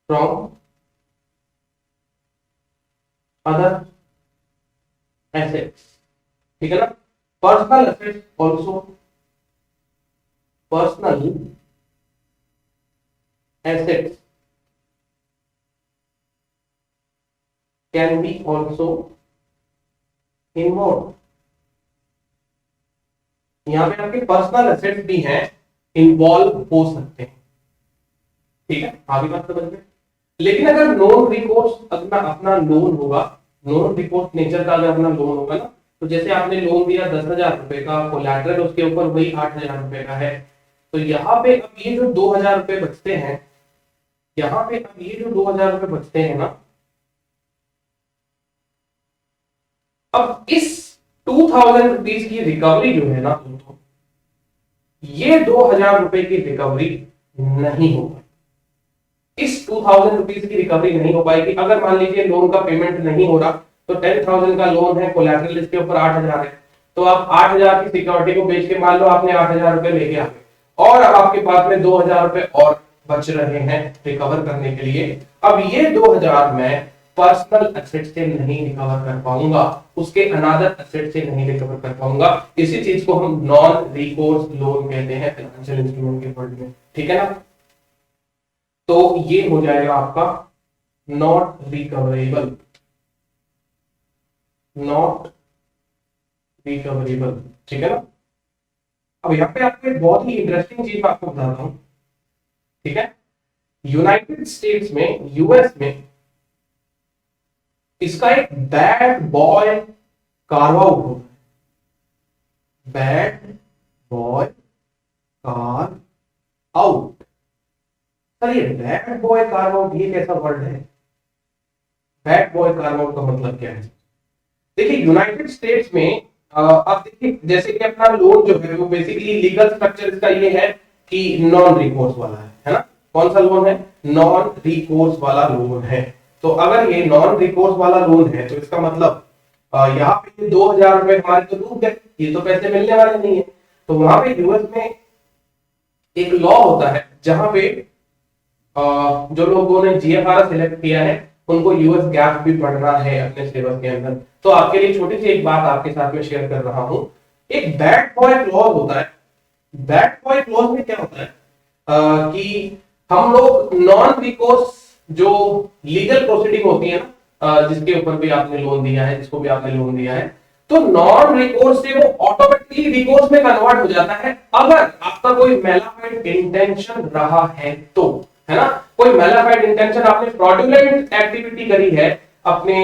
फ्रॉम अदर एसेट्स, ठीक है ना। Personal assets also, personal assets can B also involve. यहां पे आपके पर्सनल एसेट्स भी हैं, इन्वॉल्व हो सकते हैं, ठीक है, आगे बात समझ में। लेकिन अगर नॉन रिकोर्स अपना लोन होगा, नॉन रिकोर्स नेचर का अगर अपना लोन होगा ना, तो जैसे आपने लोन दिया 10,000 रुपए का, कोलैटरल उसके ऊपर वही 8,000 रुपए का है, तो यहाँ पे अब ये जो 2,000 रुपए बचते हैं, यहाँ पे अब ये जो 2,000 रुपए बचते हैं ना, अब इस 2,000 रुपीज की रिकवरी जो है ना, तो ये 2,000 रुपए की रिकवरी नहीं होगी, इस 2,000 रुपीज की रिकवरी नहीं हो पाएगी। अगर मान लीजिए लोन का पेमेंट नहीं हो रहा, तो 10,000 का लोन है, कोलैटरल इसके ऊपर 8,000 है, तो आप 8,000 की सिक्योरिटी को बेच के मान लो आपने 8,000 रुपए लेके आ गए, और अब आपके पास में 2,000 रुपए और बच रहे हैं रिकवर करने के लिए। अब ये 2,000 मैं पर्सनल एसेट से नहीं रिकवर कर पाऊंगा, उसके अनादर एसेट से नहीं रिकवर कर पाऊंगा। इसी चीज को हम नॉन रिकोर्स लोन कहते हैं फाइनेंशियल इंस्ट्रूमेंट के वर्ड में, ठीक है ना। तो ये हो जाएगा आपका नॉट रिकवरेबल, नॉट रिकवरेबल, ठीक है ना। अब यहाँ पे आपको एक बहुत ही इंटरेस्टिंग चीज मैं आपको बताता हूं, ठीक है। यूनाइटेड स्टेट्स में, यूएस में इसका एक बैड बॉय कार्व आउट होता है, bad boy carve out. Sir ये बैड बॉय कार्व आउट ये कैसा वर्ड है? बैड बॉय कार्व आउट का मतलब क्या है? देखिए यूनाइटेड स्टेट्स में अब देखिए जैसे कि अपना लोन जो है वो बेसिकली लीगल स्ट्रक्चर इसका ये है कि नॉन रिकोर्स वाला है ना। कौन सा लोन है? नॉन रिकोर्स वाला लोन है। तो अगर ये नॉन रिकोर्स वाला लोन है तो इसका मतलब यहाँ पे 2,000 रुपए हमारे तो डूब गए, ये तो पैसे मिलने वाले नहीं है। तो वहां पे यूएस में एक लॉ होता है जहां पे जो लोगों ने जीएफआरएस सिलेक्ट किया है उनको यूएस गैप भी पढ़ना है अपने सिलेबस के अंदर। तो आपके लिए छोटी सी एक बात आपके साथ में शेयर कर रहा हूं। एक बैड बॉय क्लॉज होता है। बैड बॉय क्लॉज में क्या होता है कि हम लोग नॉन रिकोर्स जो लीगल प्रोसीडिंग होती है ना, जिसके ऊपर भी आपने लोन दिया है, जिसको भी आपने लोन दिया है, तो नॉन रिकोर्स से वो ऑटोमेटिकली रिकोर्स में कन्वर्ट हो जाता है अगर आपका कोई मैलाफाइड इंटेंशन रहा है तो, है ना। कोई मैलाफाइड इंटेंशन, आपने फ्रॉडुलेंट एक्टिविटी करी है अपने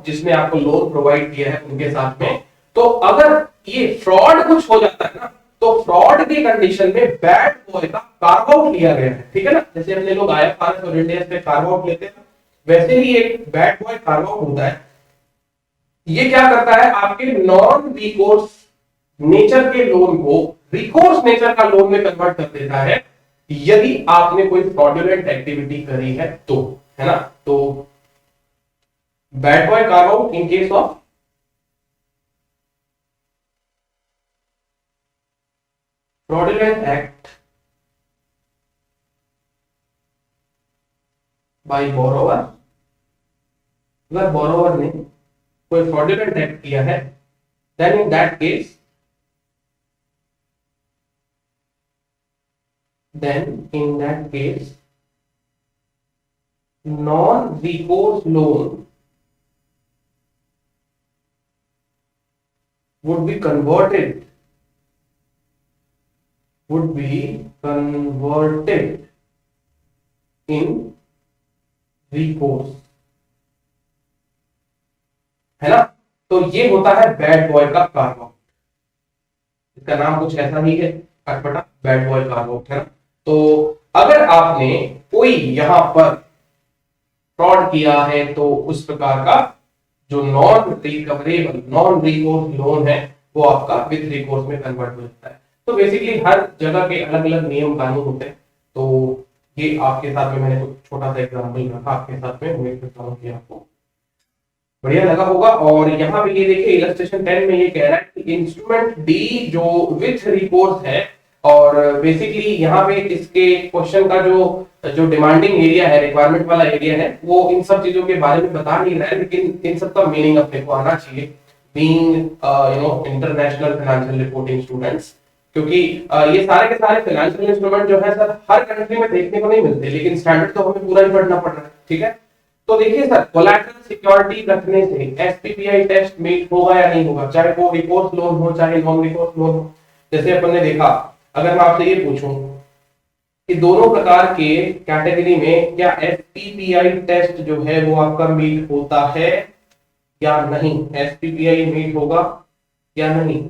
जिसने आपको लोन प्रोवाइड किया है उनके साथ में, तो अगर ये फ्रॉड कुछ हो जाता है ना, तो फ्रॉड की कंडीशन में बैड बॉय का कार्व आउट लिया गया है, ठीक है ना। जैसे अपने लोग आईएफआरएस और इंडियस पे कार्व आउट लेते हैं, वैसे ही एक बैड बॉय कार्व आउट होता है। ये क्या करता है? आपके नॉन रिकोर्स नेचर के लोन को रिकोर्स नेचर का लोन में कन्वर्ट कर देता है यदि आपने कोई फ्रॉडुलेंट एक्टिविटी करी है तो, है ना। तो bad boy carve out in case of fraudulent act by borrower, अगर borrower ने कोई fraudulent act किया है, then in that case non-recourse loan would be converted in recourse, है ना। तो ये होता है बैड बॉय का कार्व आउट। इसका नाम कुछ ऐसा ही है, अटपटा बैड बॉय कार्व आउट, है ना। तो अगर आपने कोई यहां पर फ्रॉड किया है तो उस प्रकार का जो non recoverable, non recourse loan है वो आपका विद रिकोर्स में कन्वर्ट हो जाता है। तो बेसिकली हर जगह के अलग अलग नियम कानून होते हैं। तो ये आपके साथ में मैंने कुछ छोटा सा एग्जाम्पल रखा आपके साथ में, उम्मीद करता हूँ कि आपको बढ़िया लगा होगा। और यहाँ पे ये देखिए इलस्ट्रेशन 10 में ये कह रहा है कि इंस्ट्रूमेंट डी जो विथ रिकोर्स है, और बेसिकली यहाँ पे इसके क्वेश्चन का जो जो डिमांडिंग एरिया है, रिक्वायरमेंट वाला एरिया है, वो इन सब चीजों के बारे में बता नहीं रहा है, लेकिन इन सब का मीनिंग अपने को आना चाहिए, being international financial reporting students. क्योंकि ये सारे के सारे फाइनेंशियल इंस्ट्रूमेंट जो है सर हर कंट्री में देखने को नहीं मिलते, लेकिन स्टैंडर्ड तो हमें पूरा ही पढ़ना पड़ रहा है, ठीक है। तो देखिए सर, कोलैटरल सिक्योरिटी रखने से एसपीपीआई टेस्ट मीट होगा या नहीं होगा, चाहे वो रिकोर्स लोन हो चाहे नॉन रिकोर्स लोन हो। जैसे अपन ने देखा, अगर मैं आपसे ये पूछूं कि दोनों प्रकार के कैटेगरी में क्या एसपीपीआई टेस्ट जो है वो आपका मीट होता है या नहीं, एसपीपीआई मीट होगा या नहीं।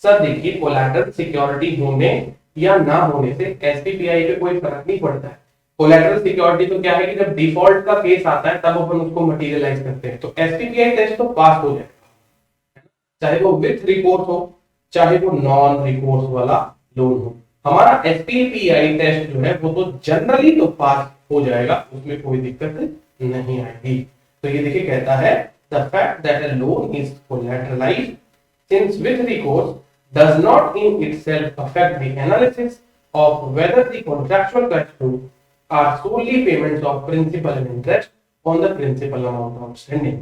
सर देखिए, कोलैटरल सिक्योरिटी होने या ना होने से एसपीपीआई पे कोई फर्क नहीं पड़ता है। कोलैटरल सिक्योरिटी तो क्या है कि जब डिफॉल्ट का केस आता है तब अपन उसको मटेरियलाइज करते हैं, तो एसपीपीआई टेस्ट तो पास हो जाएगा, चाहे वो विथ रिकोर्स हो चाहे वो नॉन रिकोर्स वाला लोन हो। हमारा एसपीपीआई टेस्ट जो है वो तो जनरली तो पास हो जाएगा, उसमें कोई दिक्कत नहीं आएगी। तो ये देखिए कहता है the fact that a loan is collateralized since with recourse does not in itself affect the analysis of whether the contractual cash flow are solely payments of principal and interest on the principal amount outstanding.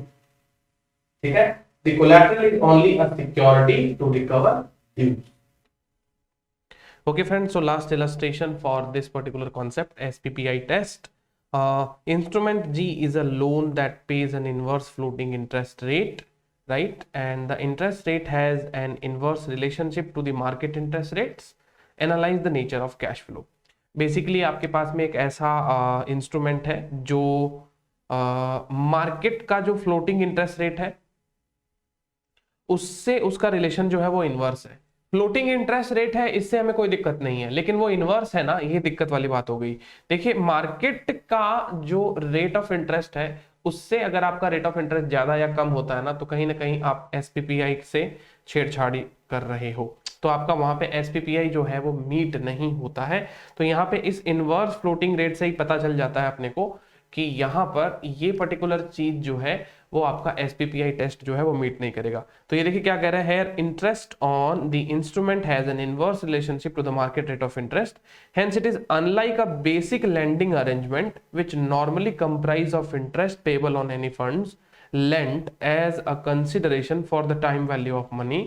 ठीक है, the collateral is only a security to recover dues. Okay friends, so last illustration for this particular concept, SPPI test. Instrument G is a loan that pays an inverse floating interest rate, right, and the interest rate has an inverse relationship to the market interest rates. Analyze the nature of cash flow. Basically आपके पास में एक ऐसा instrument है जो market का जो floating interest rate है उससे उसका रिलेशन जो है वो इनवर्स है। फ्लोटिंग इंटरेस्ट रेट है, इससे हमें कोई दिक्कत नहीं है, लेकिन वो इनवर्स है ना, ये दिक्कत वाली बात हो गई। देखिए, मार्केट का जो रेट ऑफ इंटरेस्ट है उससे अगर आपका रेट ऑफ इंटरेस्ट ज्यादा या कम होता है ना, तो कहीं ना कहीं आप एसपीपीआई से छेड़छाड़ी कर रहे हो, तो आपका वहां पे एसपीपीआई जो है वो मीट नहीं होता है। तो यहाँ पे इस इनवर्स फ्लोटिंग रेट से ही पता चल जाता है अपने को कि यहाँ पर ये पर्टिकुलर चीज जो है वो आपका एसपीपीआई टेस्ट जो है वो मीट नहीं करेगा। तो ये देखिए क्या कह रहा है, here interest on the instrument has an inverse relationship to the market rate of interest, hence it is unlike a basic lending arrangement which normally comprise of interest payable on any funds lent as a consideration for the time value of money,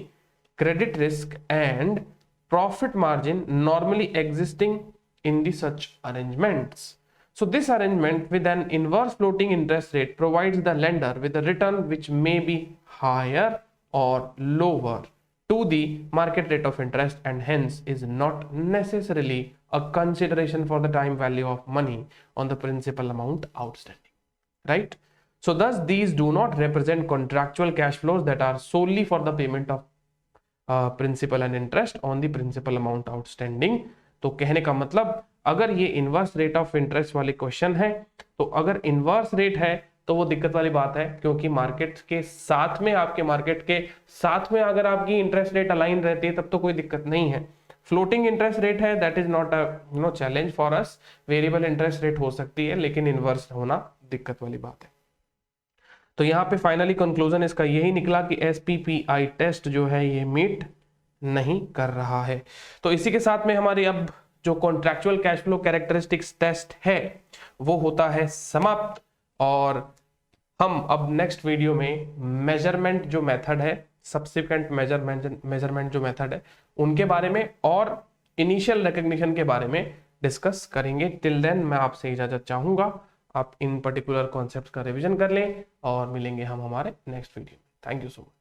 credit risk and profit margin normally existing in the such arrangements. So this arrangement with an inverse floating interest rate provides the lender with a return which may be higher or lower to the market rate of interest and hence is not necessarily a consideration for the time value of money on the principal amount outstanding, right? So thus these do not represent contractual cash flows that are solely for the payment of principal and interest on the principal amount outstanding. तो कहने का मतलब, अगर ये inverse rate of interest वाले question है, तो अगर इनवर्स रेट है तो वो दिक्कत वाली बात है, क्योंकि मार्केट के साथ में अगर आपकी इंटरेस्ट रेट अलाइन रहती है तब तो कोई दिक्कत नहीं है। फ्लोटिंग इंटरेस्ट रेट है, that is not a challenge for us, variable interest rate हो सकती है, लेकिन इनवर्स होना दिक्कत वाली बात है। तो यहाँ पे फाइनली कंक्लूजन इसका यही निकला कि एसपीपीआई टेस्ट जो है ये मीट नहीं कर रहा है। तो इसी के साथ में हमारी अब जो contractual cash flow characteristics test है वो होता है समाप्त, और हम अब नेक्स्ट वीडियो में मेजरमेंट जो मेथड है, सब्सिक्वेंट मेजरमेंट जो मेथड है उनके बारे में और इनिशियल रिकग्निशन के बारे में डिस्कस करेंगे। टिल देन मैं आपसे इजाजत चाहूंगा, आप इन पर्टिकुलर कॉन्सेप्ट्स का रिवीजन कर लें और मिलेंगे हम हमारे नेक्स्ट वीडियो में। Thank you so much.